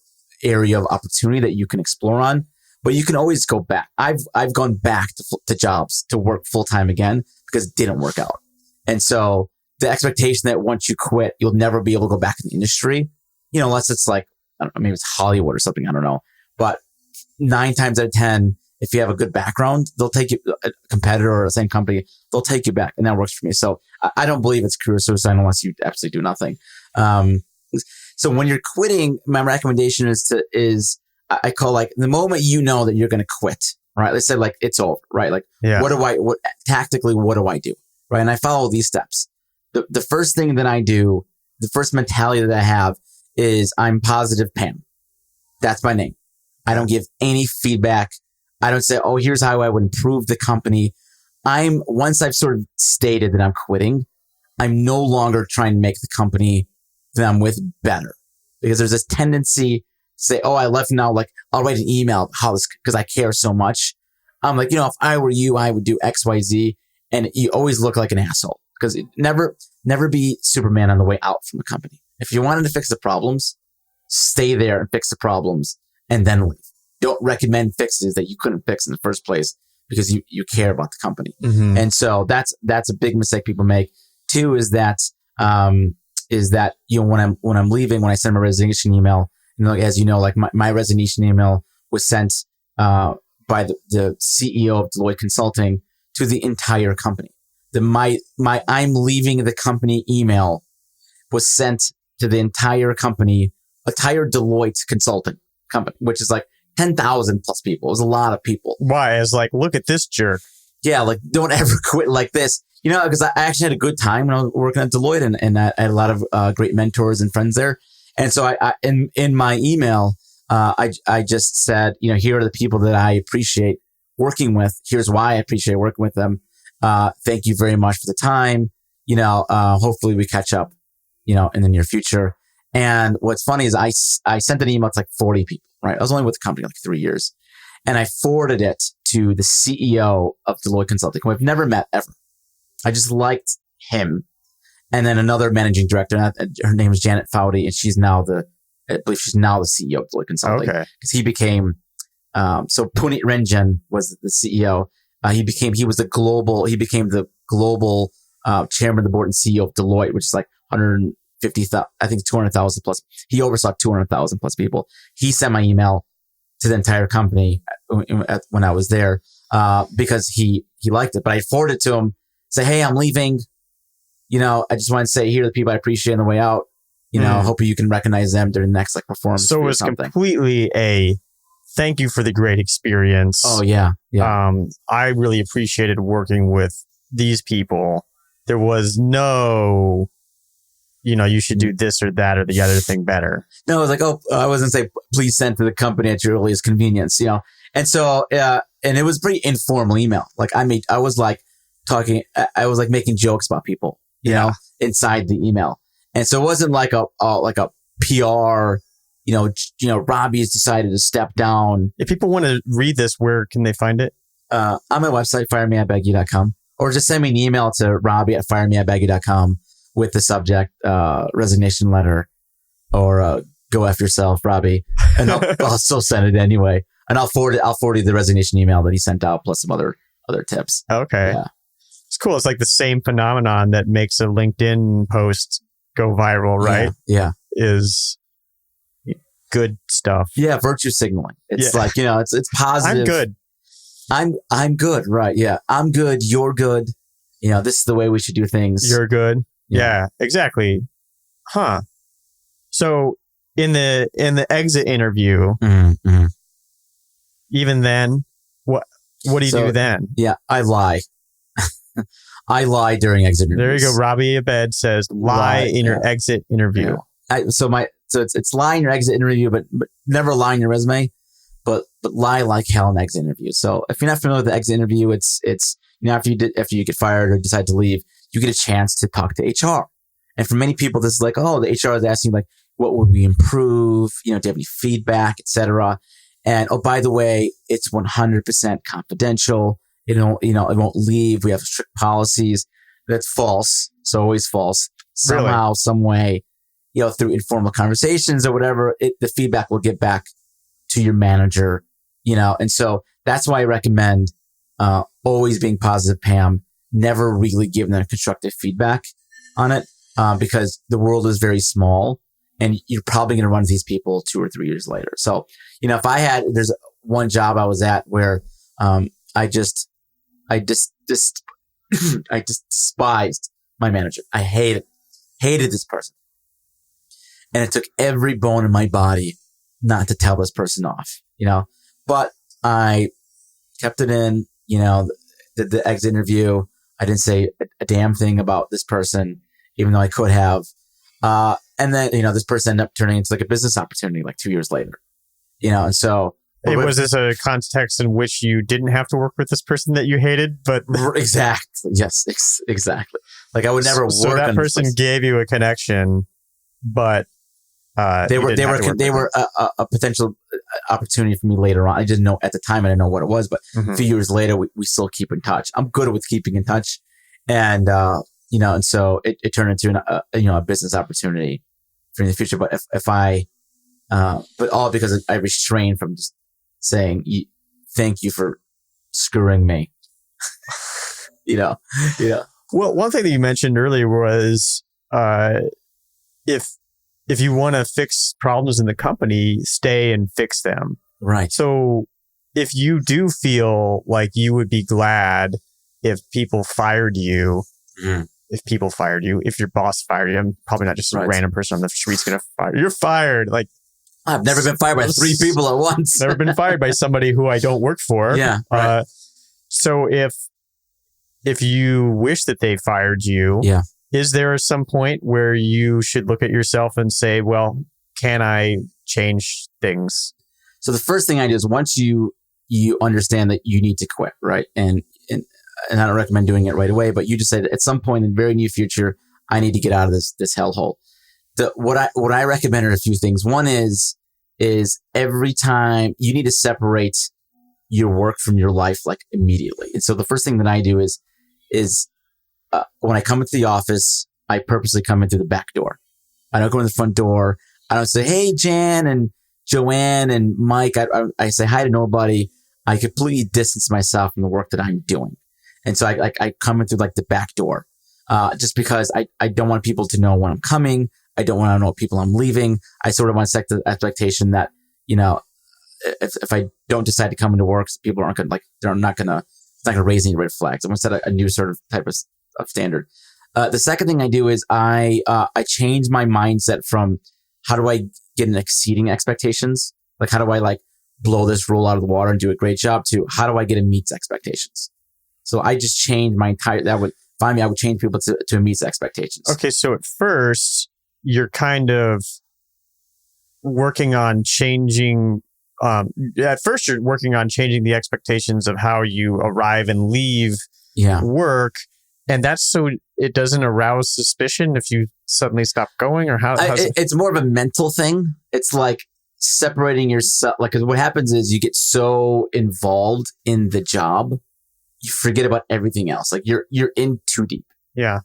area of opportunity that you can explore on. but you can always go back. I've gone back to jobs to work full time again because it didn't work out. And so the expectation that once you quit, you'll never be able to go back in the industry, unless it's like, I don't know, maybe it's Hollywood or something. I don't know. But 9 times out of 10, if you have a good background, they'll take you, a competitor or the same company, they'll take you back. And that works for me. So I don't believe it's career suicide unless you absolutely do nothing. So when you're quitting, my recommendation is I call like the moment you know that you're going to quit, right? Let's say like it's over, right? Like, tactically, what do I do? Right. And I follow these steps. The first thing that I do, the first mentality that I have is I'm positive Pam. That's my name. I don't give any feedback. I don't say, oh, here's how I would improve the company. Once I've sort of stated that I'm quitting, I'm no longer trying to make the company that I'm with better, because there's this tendency to say, oh, I left now. Like I'll write an email because I care so much. I'm like, if I were you, I would do X, Y, Z. And you always look like an asshole because never be Superman on the way out from the company. If you wanted to fix the problems, stay there and fix the problems and then leave. Don't recommend fixes that you couldn't fix in the first place because you care about the company. Mm-hmm. And so that's a big mistake people make. 2 is that when I'm leaving, when I send my resignation email, as you know, like my resignation email was sent by the CEO of Deloitte Consulting to the entire company. My I'm leaving the company email was sent to the entire company, entire Deloitte Consulting company, which is like 10,000 plus people. It was a lot of people. Why? It's like, look at this jerk. Yeah, like don't ever quit like this. Because I actually had a good time when I was working at Deloitte, and I had a lot of great mentors and friends there. And so I in my email, I just said, here are the people that I appreciate working with. Here's why I appreciate working with them. Thank you very much for the time. Hopefully we catch up, in the near future. And what's funny is I sent an email to like 40 people, right? I was only with the company like 3 years, and I forwarded it to the CEO of Deloitte Consulting, who I've never met ever. I just liked him. And then another managing director, her name is Janet Foudy, and I believe she's now the CEO of Deloitte Consulting. Okay. Because he became, so Puneet Ranjan was the CEO. He became the global chairman of the board and CEO of Deloitte, which is like 150,000, I think 200,000 plus. He oversaw 200,000 plus people. He sent my email to the entire company when I was there, because he liked it. But I forwarded it to him, say, hey, I'm leaving. I just want to say, here are the people I appreciate on the way out. Hope you can recognize them during the next performance. So it was completely a thank you for the great experience. Oh, yeah. I really appreciated working with these people. There was no, you should do this or that or the other thing better. No, it was like, I wasn't saying, please send to the company at your earliest convenience, And so, and it was pretty informal email. Like I was like making jokes about people, inside the email. And so it wasn't like a PR, Robbie has decided to step down. If people want to read this, where can they find it? On my website, firemeatbaggy.com, or just send me an email to robbie@firemeatbaggy.com with the subject, resignation letter, or go F yourself, Robbie. And I'll still send it anyway. And I'll forward you the resignation email that he sent out, plus some other tips. Okay. Yeah. It's cool. It's like the same phenomenon that makes a LinkedIn post go viral, right? Yeah. Is good stuff. Yeah. Virtue signaling. It's like, it's positive. I'm good. I'm good. Right. Yeah. I'm good. You're good. This is the way we should do things. You're good. Yeah, exactly. Huh. So in the exit interview, mm-hmm. even then, what do you do then? Yeah, I lie. I lie during exit interviews. There you go. Robbie Abed says lie in your exit interview. Yeah. So it's lie in your exit interview, but never lie in your resume, but lie like hell in exit interview. So if you're not familiar with the exit interview, it's after you get fired or decide to leave, you get a chance to talk to HR. And for many people, this is like, oh, the HR is asking like, what would we improve? Do you have any feedback, etc. And oh, by the way, it's 100% confidential. It won't leave. We have strict policies. That's false. It's always false. Somehow, really? Some way, through informal conversations or whatever, the feedback will get back to your manager And so that's why I recommend, always being positive, Pam, never really giving them constructive feedback on it, because the world is very small and you're probably going to run into these people 2 or 3 years later. So, there's one job I was at where, I just despised my manager. I hated this person. And it took every bone in my body not to tell this person off, but I kept it in, did the exit interview. I didn't say a damn thing about this person, even though I could have. And then, this person ended up turning into like a business opportunity like 2 years later, and so. Was this a context in which you didn't have to work with this person that you hated? But exactly. Yes, exactly. Like I would never work. So that person gave you a connection, but they were a potential opportunity for me later on. I didn't know at the time. I didn't know what it was, but a few years later, we still keep in touch. I'm good with keeping in touch, and and so it turned into a business opportunity for the future. But if I, but all because I restrained from just saying thank you for screwing me. Well, one thing that you mentioned earlier was if you want to fix problems in the company, stay and fix them. Right. So if you do feel like you would be glad if people fired you, if your boss fired you, I'm probably not just a random person on the street's going to fire you. You're fired. Like, I've never been fired by 3 people at once. Never been fired by somebody who I don't work for. Yeah. Right. So if you wish that they fired you, is there some point where you should look at yourself and say, well, can I change things? So the first thing I do is once you understand that you need to quit, right? And I don't recommend doing it right away, but you just said at some point in the very near future, I need to get out of this hellhole. What I recommend are a few things. One is every time you need to separate your work from your life, like immediately. And so the first thing that I do is when I come into the office, I purposely come in through the back door. I don't go in the front door. I don't say, hey, Jan and Joanne and Mike. I say hi to nobody. I completely distance myself from the work that I'm doing. And so I come in through like the back door, just because I don't want people to know when I'm coming. I don't want to know what people I'm leaving. I sort of want to set the expectation that, if I don't decide to come into work, people aren't going to it's not going to raise any red flags. I'm going to set a new sort of type of standard. The second thing I do is I change my mindset from how do I get an exceeding expectations? Like, how do I blow this rule out of the water and do a great job to how do I get a meets expectations? So I just changed my entire, I would change people to meets expectations. Okay. So at first, you're kind of working on changing. At first, you're working on changing the expectations of how you arrive and leave work, and that's so it doesn't arouse suspicion if you suddenly stop going, or how. It's more of a mental thing. It's like separating yourself. Like, 'cause what happens is you get so involved in the job, you forget about everything else. Like you're in too deep. Yeah.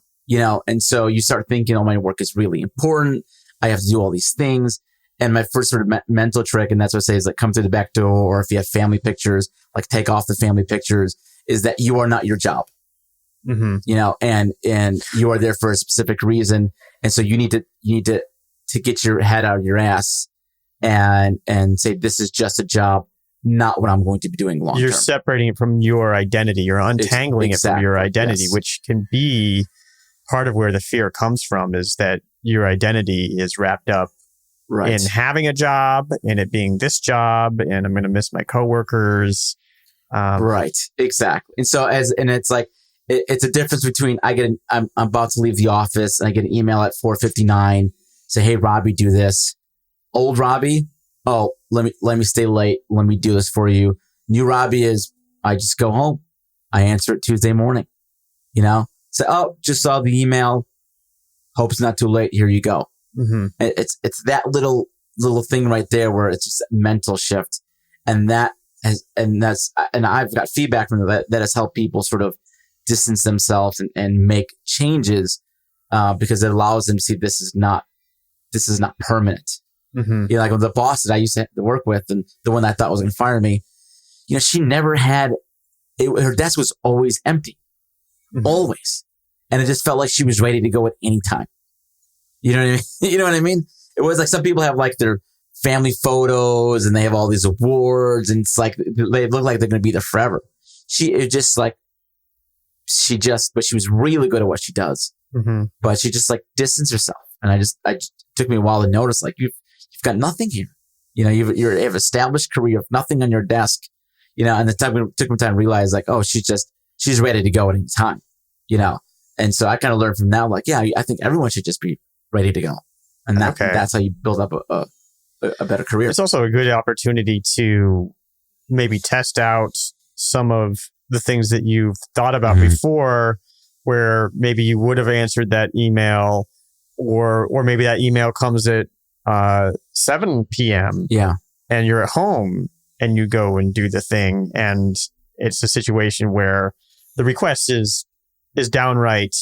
And so you start thinking, oh, my work is really important. I have to do all these things. And my first sort of mental trick, and that's what I say, is come through the back door, or if you have family pictures, take off the family pictures, is that you are not your job. And you are there for a specific reason. And so you need to get your head out of your ass and say, this is just a job, not what I'm going to be doing long term. You're separating it from your identity. You're untangling it from your identity, which can be part of where the fear comes from, is that your identity is wrapped up in having a job and it being this job, and I'm going to miss my coworkers. Right. Exactly. And so it's like, it's a difference between I'm about to leave the office and I get an email at 4:59, say, hey, Robbie, do this. Old Robbie, oh, let me stay late. Let me do this for you. New Robbie is, I just go home. I answer it Tuesday morning, Say, oh, just saw the email. Hope it's not too late. Here you go. Mm-hmm. It's that little thing right there where it's just a mental shift, and I've got feedback from that has helped people sort of distance themselves and make changes, because it allows them to see this is not permanent. Mm-hmm. Like with the boss that I used to work with, and the one that I thought was going to fire me, she never had, her desk was always empty. Always. And it just felt like she was ready to go at any time. You know what I mean? You know what I mean? It was like some people have like their family photos and they have all these awards and it's like they look like they're going to be there forever. But she was really good at what she does. But she just like distanced herself. And it took me a while to notice, like, you've got nothing here. You have established career, nothing on your desk, and it took me time to realize, like, oh, she's ready to go at any time, And so I kind of learned from that, like, yeah, I think everyone should just be ready to go. And that's how you build up a better career. It's also a good opportunity to maybe test out some of the things that you've thought about before, where maybe you would have answered that email, or maybe that email comes at 7 p.m. Yeah. And you're at home and you go and do the thing. And it's a situation where the request is downright,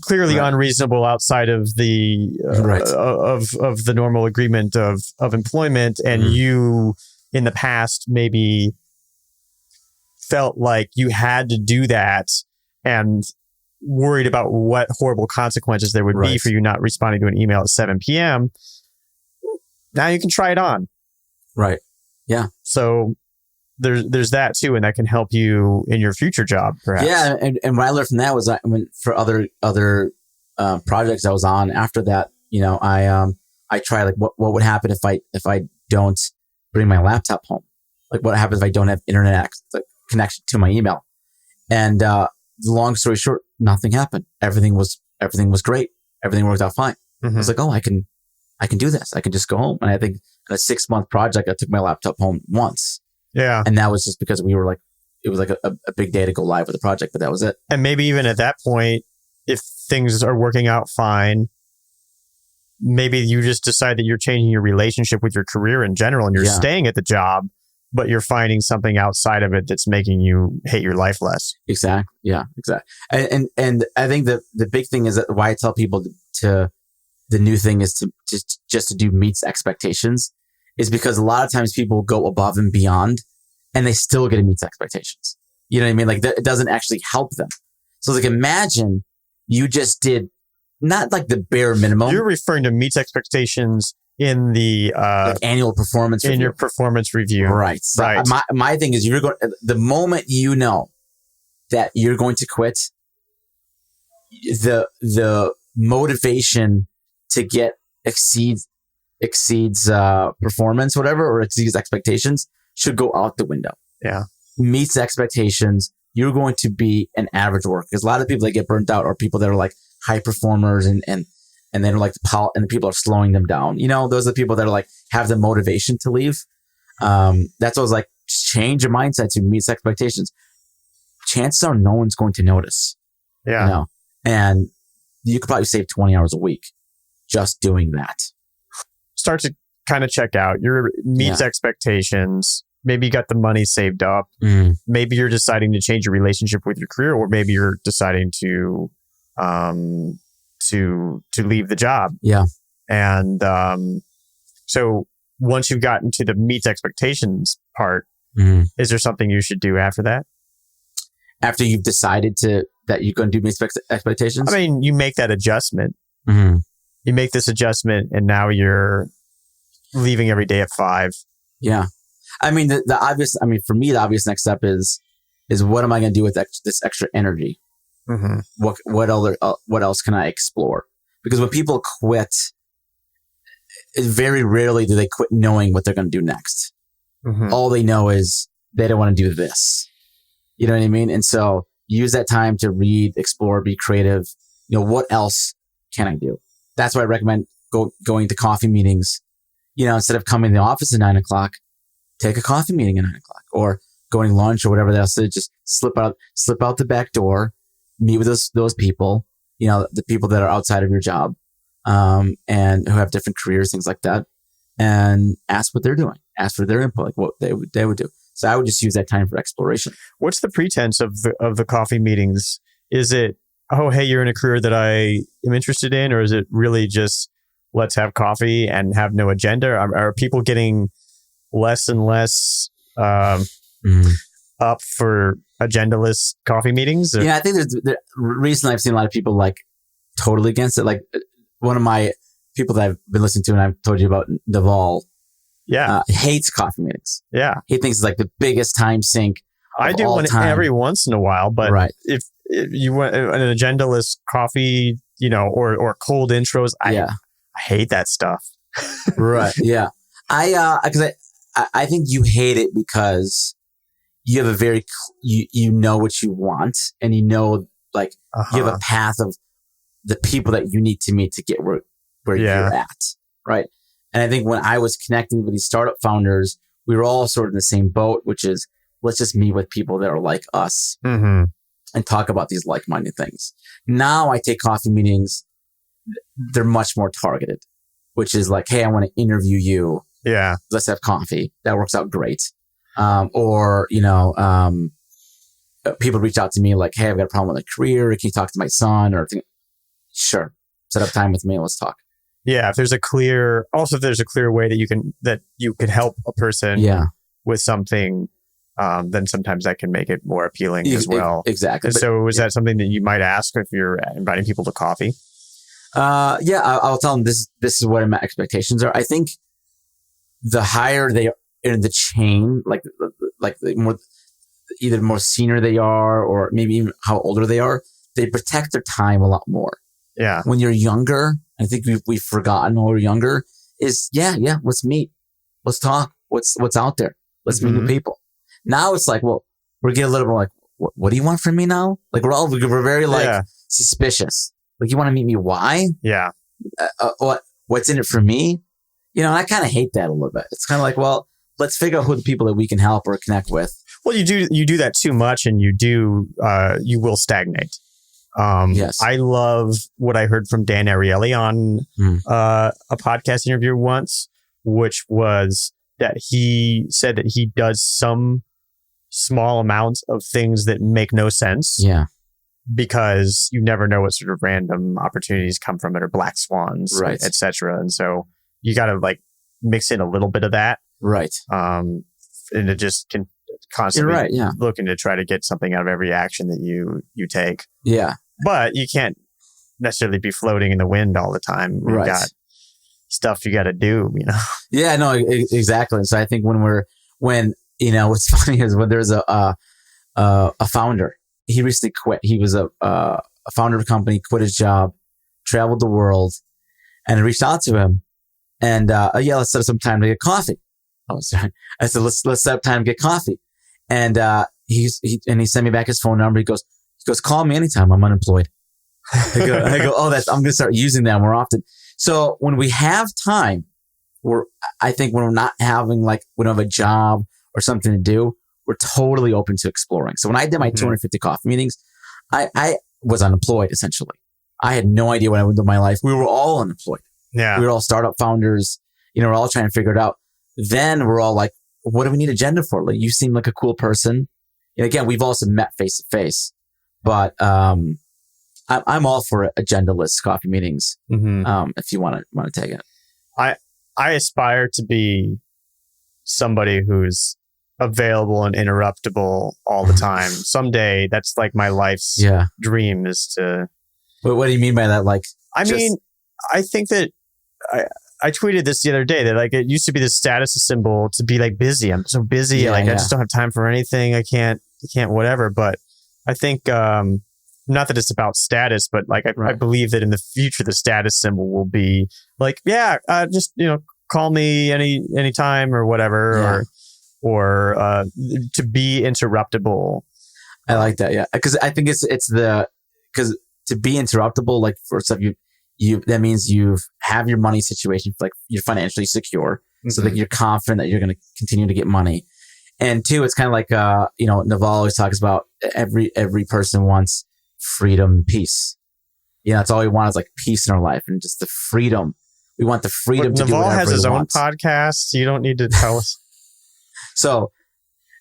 clearly unreasonable outside of the of the normal agreement of employment, and you in the past maybe felt like you had to do that and worried about what horrible consequences there would be for you not responding to an email at 7 p.m. Now you can try it on. Right. Yeah. So there's that too, and that can help you in your future job, perhaps. Yeah, and what I learned from that was, for other projects I was on after that, I try, like, what would happen if I don't bring my laptop home? Like, what happens if I don't have internet connection to my email? And long story short, nothing happened. Everything was great. Everything worked out fine. I was like, oh, I can do this. I can just go home. And I think in a 6-month project, I took my laptop home once. Yeah. And that was just because we were like, it was like a big day to go live with the project, but that was it. And maybe even at that point, if things are working out fine, maybe you just decide that you're changing your relationship with your career in general and you're staying at the job, but you're finding something outside of it that's making you hate your life less. Exactly. Yeah, exactly. And I think the big thing is that why I tell people the new thing is to just to do meets expectations, is because a lot of times people go above and beyond and they still get to meet expectations. You know what I mean? Like, it doesn't actually help them. So, like, imagine you just did not like the bare minimum. You're referring to meets expectations in the like annual performance review. In your performance review. Right. So right. My thing is, the moment you know that you're going to quit, the motivation to get exceeds performance, whatever, or exceeds expectations should go out the window. Yeah. Meets expectations, you're going to be an average worker. Because a lot of people that get burnt out are people that are like high performers and they're like and the people are slowing them down. Those are the people that are like have the motivation to leave. That's what I was like, change your mindset to meets expectations. Chances are no one's going to notice. Yeah. And you could probably save 20 hours a week just doing that. Start to kind of check out your meets expectations. Maybe you got the money saved up. Maybe you're deciding to change your relationship with your career, or maybe you're deciding to leave the job. Yeah. And so once you've gotten to the meets expectations part, is there something you should do after that? After you've decided that you're going to do meets expectations? I mean, you make that adjustment. You make this adjustment and now you're leaving every day at 5. Yeah. I mean, for me, the obvious next step is what am I going to do with this extra energy? What else can I explore? Because when people quit, very rarely do they quit knowing what they're going to do next. All they know is they don't want to do this. You know what I mean? And so use that time to read, explore, be creative. What else can I do? That's why I recommend going to coffee meetings. Instead of coming to the office at 9 o'clock, take a coffee meeting at 9 o'clock, or going to lunch or whatever else. So just slip out the back door, meet with those people, the people that are outside of your job, and who have different careers, things like that, and ask what they're doing, ask for their input, like what they would do. So I would just use that time for exploration. What's the pretense of the coffee meetings? Is it, oh, hey, you're in a career that I am interested in, or is it really just let's have coffee and have no agenda? Are people getting less and less up for agendaless coffee meetings? Or? Yeah, I think recently I've seen a lot of people like totally against it. Like one of my people that I've been listening to, and I've told you about, Naval, hates coffee meetings. Yeah. He thinks it's like the biggest time sink. I do one every once in a while, but if you want an agendaless coffee, or cold intros, I hate that stuff. Right. Yeah. I think you hate it because you have a very, you know what you want, and you have a path of the people that you need to meet to get where you're at. Right. And I think when I was connecting with these startup founders, we were all sort of in the same boat, which is, let's just meet with people that are like us and talk about these like-minded things. Now I take coffee meetings. They're much more targeted, which is like, hey, I want to interview you. Yeah. Let's have coffee. That works out great. People reach out to me like, hey, I've got a problem with a career. Can you talk to my son? Sure. Set up time with me. Let's talk. Yeah. If there's a clear way that you can help a person with something, then sometimes that can make it more appealing as well. Exactly. So is that something that you might ask if you're inviting people to coffee? I'll tell them this is what my expectations are. I think the higher they are in the chain, like the more, either more senior they are, or maybe even how older they are, they protect their time a lot more. Yeah. When you're younger, I think we've forgotten when we're younger is, let's meet. Let's talk. What's out there? Let's meet new people. Now it's like, well, we're getting a little more like, what do you want from me now? Like we're very suspicious. Like, you want to meet me? Why? Yeah. What's in it for me? And I kind of hate that a little bit. It's kind of like, well, let's figure out who the people that we can help or connect with. Well, you do that too much, and you will stagnate. Yes. I love what I heard from Dan Ariely on a podcast interview once, which was that he said that he does some small amounts of things that make no sense. Yeah. Because you never know what sort of random opportunities come from it, or black swans, right, etc. And so you got to like mix in a little bit of that. Right. And it just can constantly looking to try to get something out of every action that you take. Yeah. But you can't necessarily be floating in the wind all the time. You've got stuff you got to do, Yeah, no, exactly. So I think when what's funny is when there's a founder, he recently quit. He was a founder of a company, quit his job, traveled the world, and I reached out to him and, let's set up some time to get coffee. Oh, sorry. I said, let's set up time to get coffee. And, he sent me back his phone number. He goes, call me anytime. I'm unemployed. I go, I'm going to start using that more often. So when we have time, I think when we're not having we don't have a job or something to do, we're totally open to exploring. So when I did my 250 coffee meetings, I was unemployed essentially. I had no idea what I would do in my life. We were all unemployed. Yeah. We were all startup founders. We're all trying to figure it out. Then we're all like, what do we need agenda for? Like, you seem like a cool person. And again, we've also met face to face, but, I'm all for agendaless coffee meetings. If you want to take it. I aspire to be somebody who's available and interruptible all the time. Someday, that's like my life's dream is to. What do you mean by that? I think that I tweeted this the other day that it used to be the status symbol to be busy. I'm so busy. I just don't have time for anything. I can't whatever. But I think, not that it's about status, but I believe that in the future, the status symbol will be just, call me anytime or whatever, or to be interruptible. I like that. Yeah. Cause I think because to be interruptible, for stuff that means you have your money situation, you're financially secure. So that you're confident that you're going to continue to get money. And two, it's kind of like, Naval always talks about every person wants freedom and peace. That's all we want is peace in our life and just the freedom. We want the freedom to do whatever we want. Naval has his own podcast. You don't need to tell us. So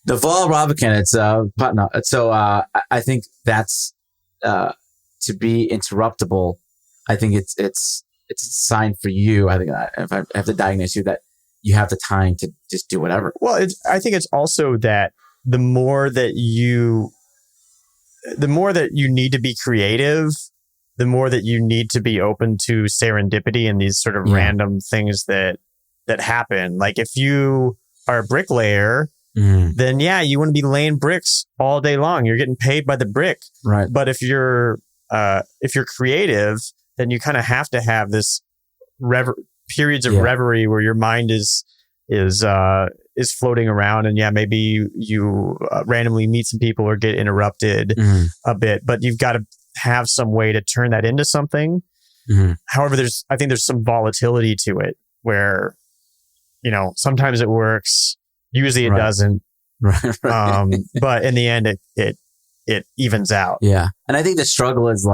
Naval Ravikant, it's Patna. So I think that's to be interruptible. I think it's a sign for you. I think if I have to diagnose you that you have the time to just do whatever. Well, I think it's also that the more that you need to be creative, the more that you need to be open to serendipity and these sort of random things that happen. Like if you are a bricklayer, then you want to be laying bricks all day long. You're getting paid by the brick. Right. But if you're creative, then you kind of have to have this periods of reverie where your mind is floating around, and maybe you randomly meet some people or get interrupted a bit, but you've got to have some way to turn that into something. However, I think there's some volatility to it where, sometimes it works, usually it doesn't. Right. But in the end, it evens out. Yeah. And I think the struggle is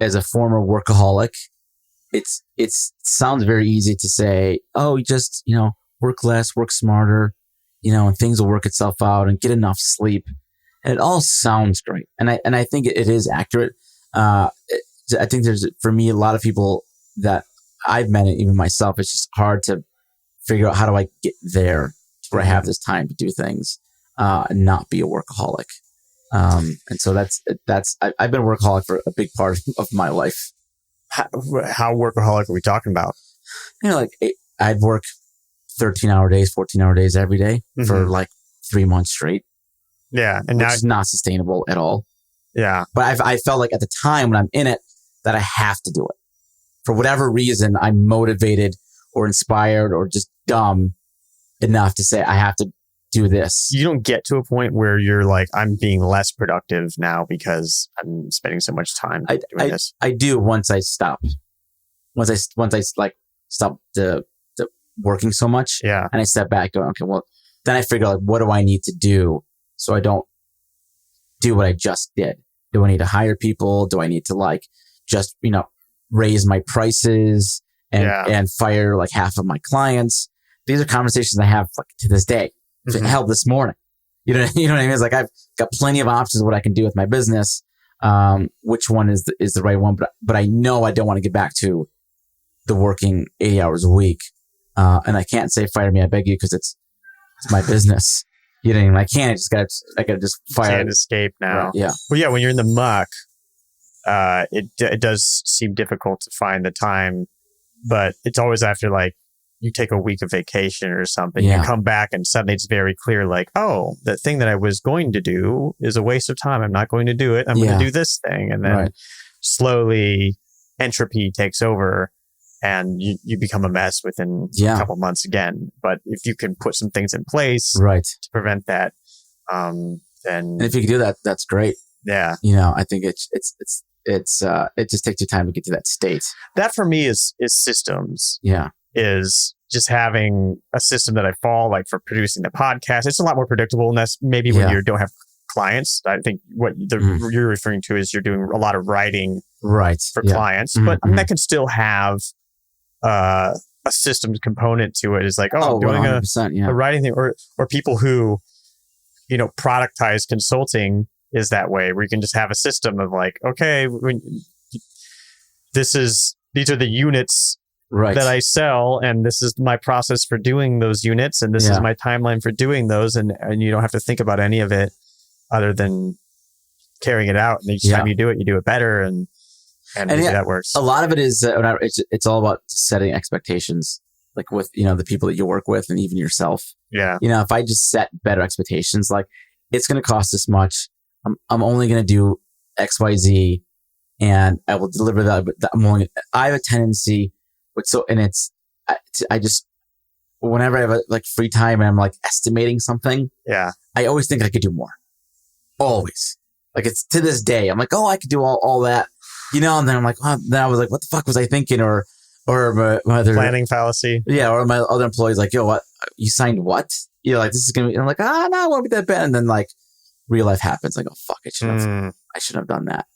as a former workaholic, it sounds very easy to say, oh, you just, work less, work smarter, and things will work itself out and get enough sleep. And it all sounds great. And I think it is accurate. I think there's, for me, a lot of people that I've met, even myself, it's just hard to figure out how do I get there where I have this time to do things, and not be a workaholic. And so I've been a workaholic for a big part of my life. How workaholic are we talking about? I'd work 13-hour days, 14-hour days every day for 3 months straight. Yeah. And which now is not sustainable at all. Yeah. But I felt like at the time when I'm in it that I have to do it. For whatever reason, I'm motivated or inspired or just dumb enough to say I have to do this. You don't get to a point where you're like, I'm being less productive now because I'm spending so much time doing this. I do once I stop. Once I stop the working so much. Yeah. And I step back going, okay, well, then I figure what do I need to do so I don't do what I just did? Do I need to hire people? Do I need to just, raise my prices and fire half of my clients? These are conversations I have to this day. Hell, this morning. You know what I mean? It's I've got plenty of options of what I can do with my business. Which one is the right one? But I know I don't want to get back to the working 80 hours a week. And I can't say fire me, I beg you, because it's my business. You know what I mean? I can't. I gotta just fire. Can't escape now. Right, yeah. Well, yeah. When you're in the muck, it does seem difficult to find the time, but it's always after you take a week of vacation or something, you come back and suddenly it's very clear, oh, the thing that I was going to do is a waste of time. I'm not going to do it. I'm going to do this thing. And then slowly entropy takes over and you become a mess within a couple months again. But if you can put some things in place to prevent that, then... And if you can do that, that's great. Yeah. I think it just takes you time to get to that state. That for me is systems. Yeah. Is just having a system that I follow, for producing the podcast. It's a lot more predictable, and that's maybe when you don't have clients. I think what you're referring to is you're doing a lot of writing for clients, but that can still have a systems component to it. Is I'm doing a writing thing, or people who, productize consulting is that way, where you can just have a system of okay, these are the units that I sell, and this is my process for doing those units, and this is my timeline for doing those, and you don't have to think about any of it other than carrying it out. And each time you do it better, and that works. A lot of it is it's all about setting expectations, with the people that you work with, and even yourself. Yeah. If I just set better expectations, it's going to cost this much. I'm only going to do X, Y, Z, and I will deliver that. But I have a tendency. I just, whenever I have free time and I'm estimating something, I always think I could do more. Always. It's to this day. I'm I could do all that, and then I'm then I was what the fuck was I thinking? Or my other planning fallacy. Yeah. Or my other employees yo, what, you signed what? This is going to be, and I'm no, it won't be that bad. And then real life happens. Oh fuck, I shouldn't have done that.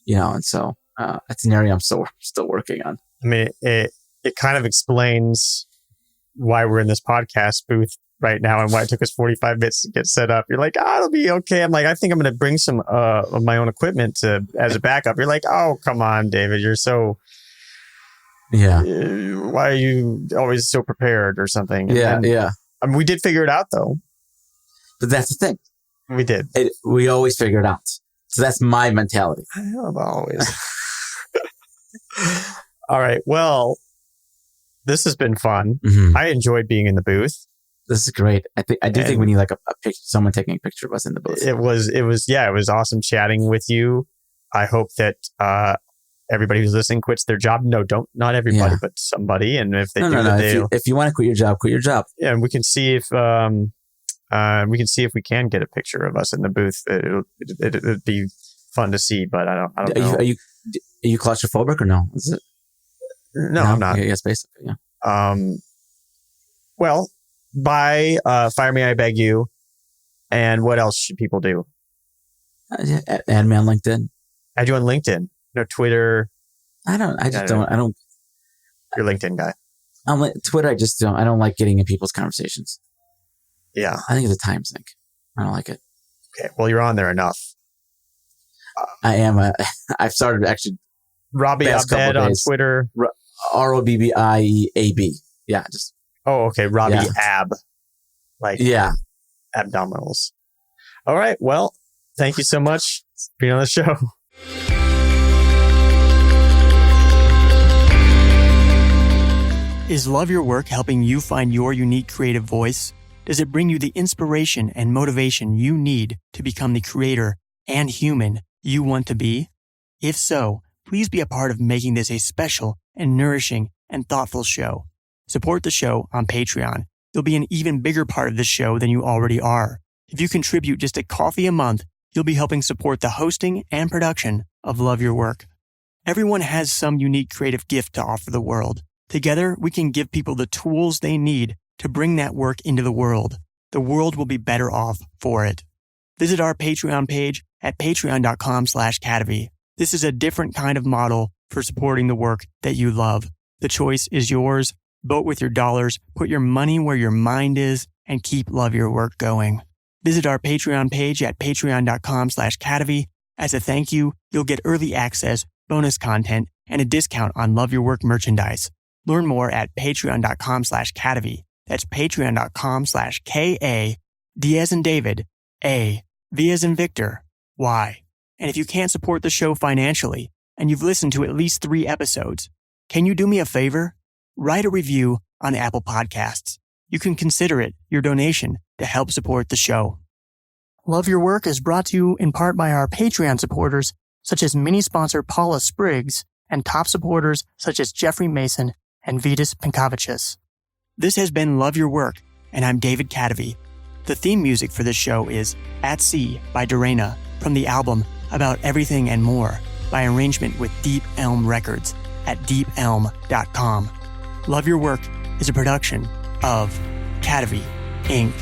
And so, that's an area I'm still working on. I mean, it kind of explains why we're in this podcast booth right now and why it took us 45 minutes to get set up. You're it'll be okay. I'm I think I'm going to bring some of my own equipment as a backup. You're oh, come on, David. You're so Yeah. Why are you always so prepared or something? Yeah. I mean, we did figure it out though. But that's the thing. We did. We always figure it out. So that's my mentality. I don't know about always. All right. Well, this has been fun. Mm-hmm. I enjoyed being in the booth. This is great. I do think we need like a picture, someone taking a picture of us in the booth. It was awesome chatting with you. I hope that everybody who's listening quits their job. No, not everybody, but somebody. And if they if you want to quit your job, quit your job. Yeah, and we can see if we can get a picture of us in the booth. It'd be fun to see, but I don't know. Are you claustrophobic or no? Is it? No, I'm not. Yes, basically. Yeah. Well, Fire Me, I Beg You. And what else should people do? Add me on LinkedIn. Add you on LinkedIn. No, Twitter. I don't. You're a LinkedIn guy. Twitter, I just don't. I don't like getting in people's conversations. Yeah. I think it's a time sink. I don't like it. Okay. Well, you're on there enough. I am. I've started actually. Robbie Abed on Twitter. ROBBIEAB. Yeah. Just. Oh, okay. Robbie Ab. Yeah. Abdominals. All right. Well, thank you so much for being on the show. Is Love Your Work helping you find your unique creative voice? Does it bring you the inspiration and motivation you need to become the creator and human you want to be? If so, please be a part of making this a special and nourishing and thoughtful show. Support the show on Patreon. You'll be an even bigger part of this show than you already are. If you contribute just a coffee a month, you'll be helping support the hosting and production of Love Your Work. Everyone has some unique creative gift to offer the world. Together, we can give people the tools they need to bring that work into the world. The world will be better off for it. Visit our Patreon page at patreon.com/Kadavy. This is a different kind of model for supporting the work that you love. The choice is yours. Vote with your dollars, put your money where your mind is, and keep Love Your Work going. Visit our Patreon page at patreon.com/Kadavy. As a thank you, you'll get early access, bonus content, and a discount on Love Your Work merchandise. Learn more at patreon.com/Kadavy. That's patreon.com/KA, D as in David, A, V as in Victor, Y. And if you can't support the show financially, and you've listened to at least 3 episodes, can you do me a favor? Write a review on Apple Podcasts. You can consider it your donation to help support the show. Love Your Work is brought to you in part by our Patreon supporters, such as mini sponsor Paula Spriggs, and top supporters such as Jeffrey Mason and Vitas Pinkovicius. This has been Love Your Work, and I'm David Kadavy. The theme music for this show is At Sea by Dorena from the album About Everything and More by arrangement with Deep Elm Records at deepelm.com. Love Your Work is a production of Kadavy, Inc.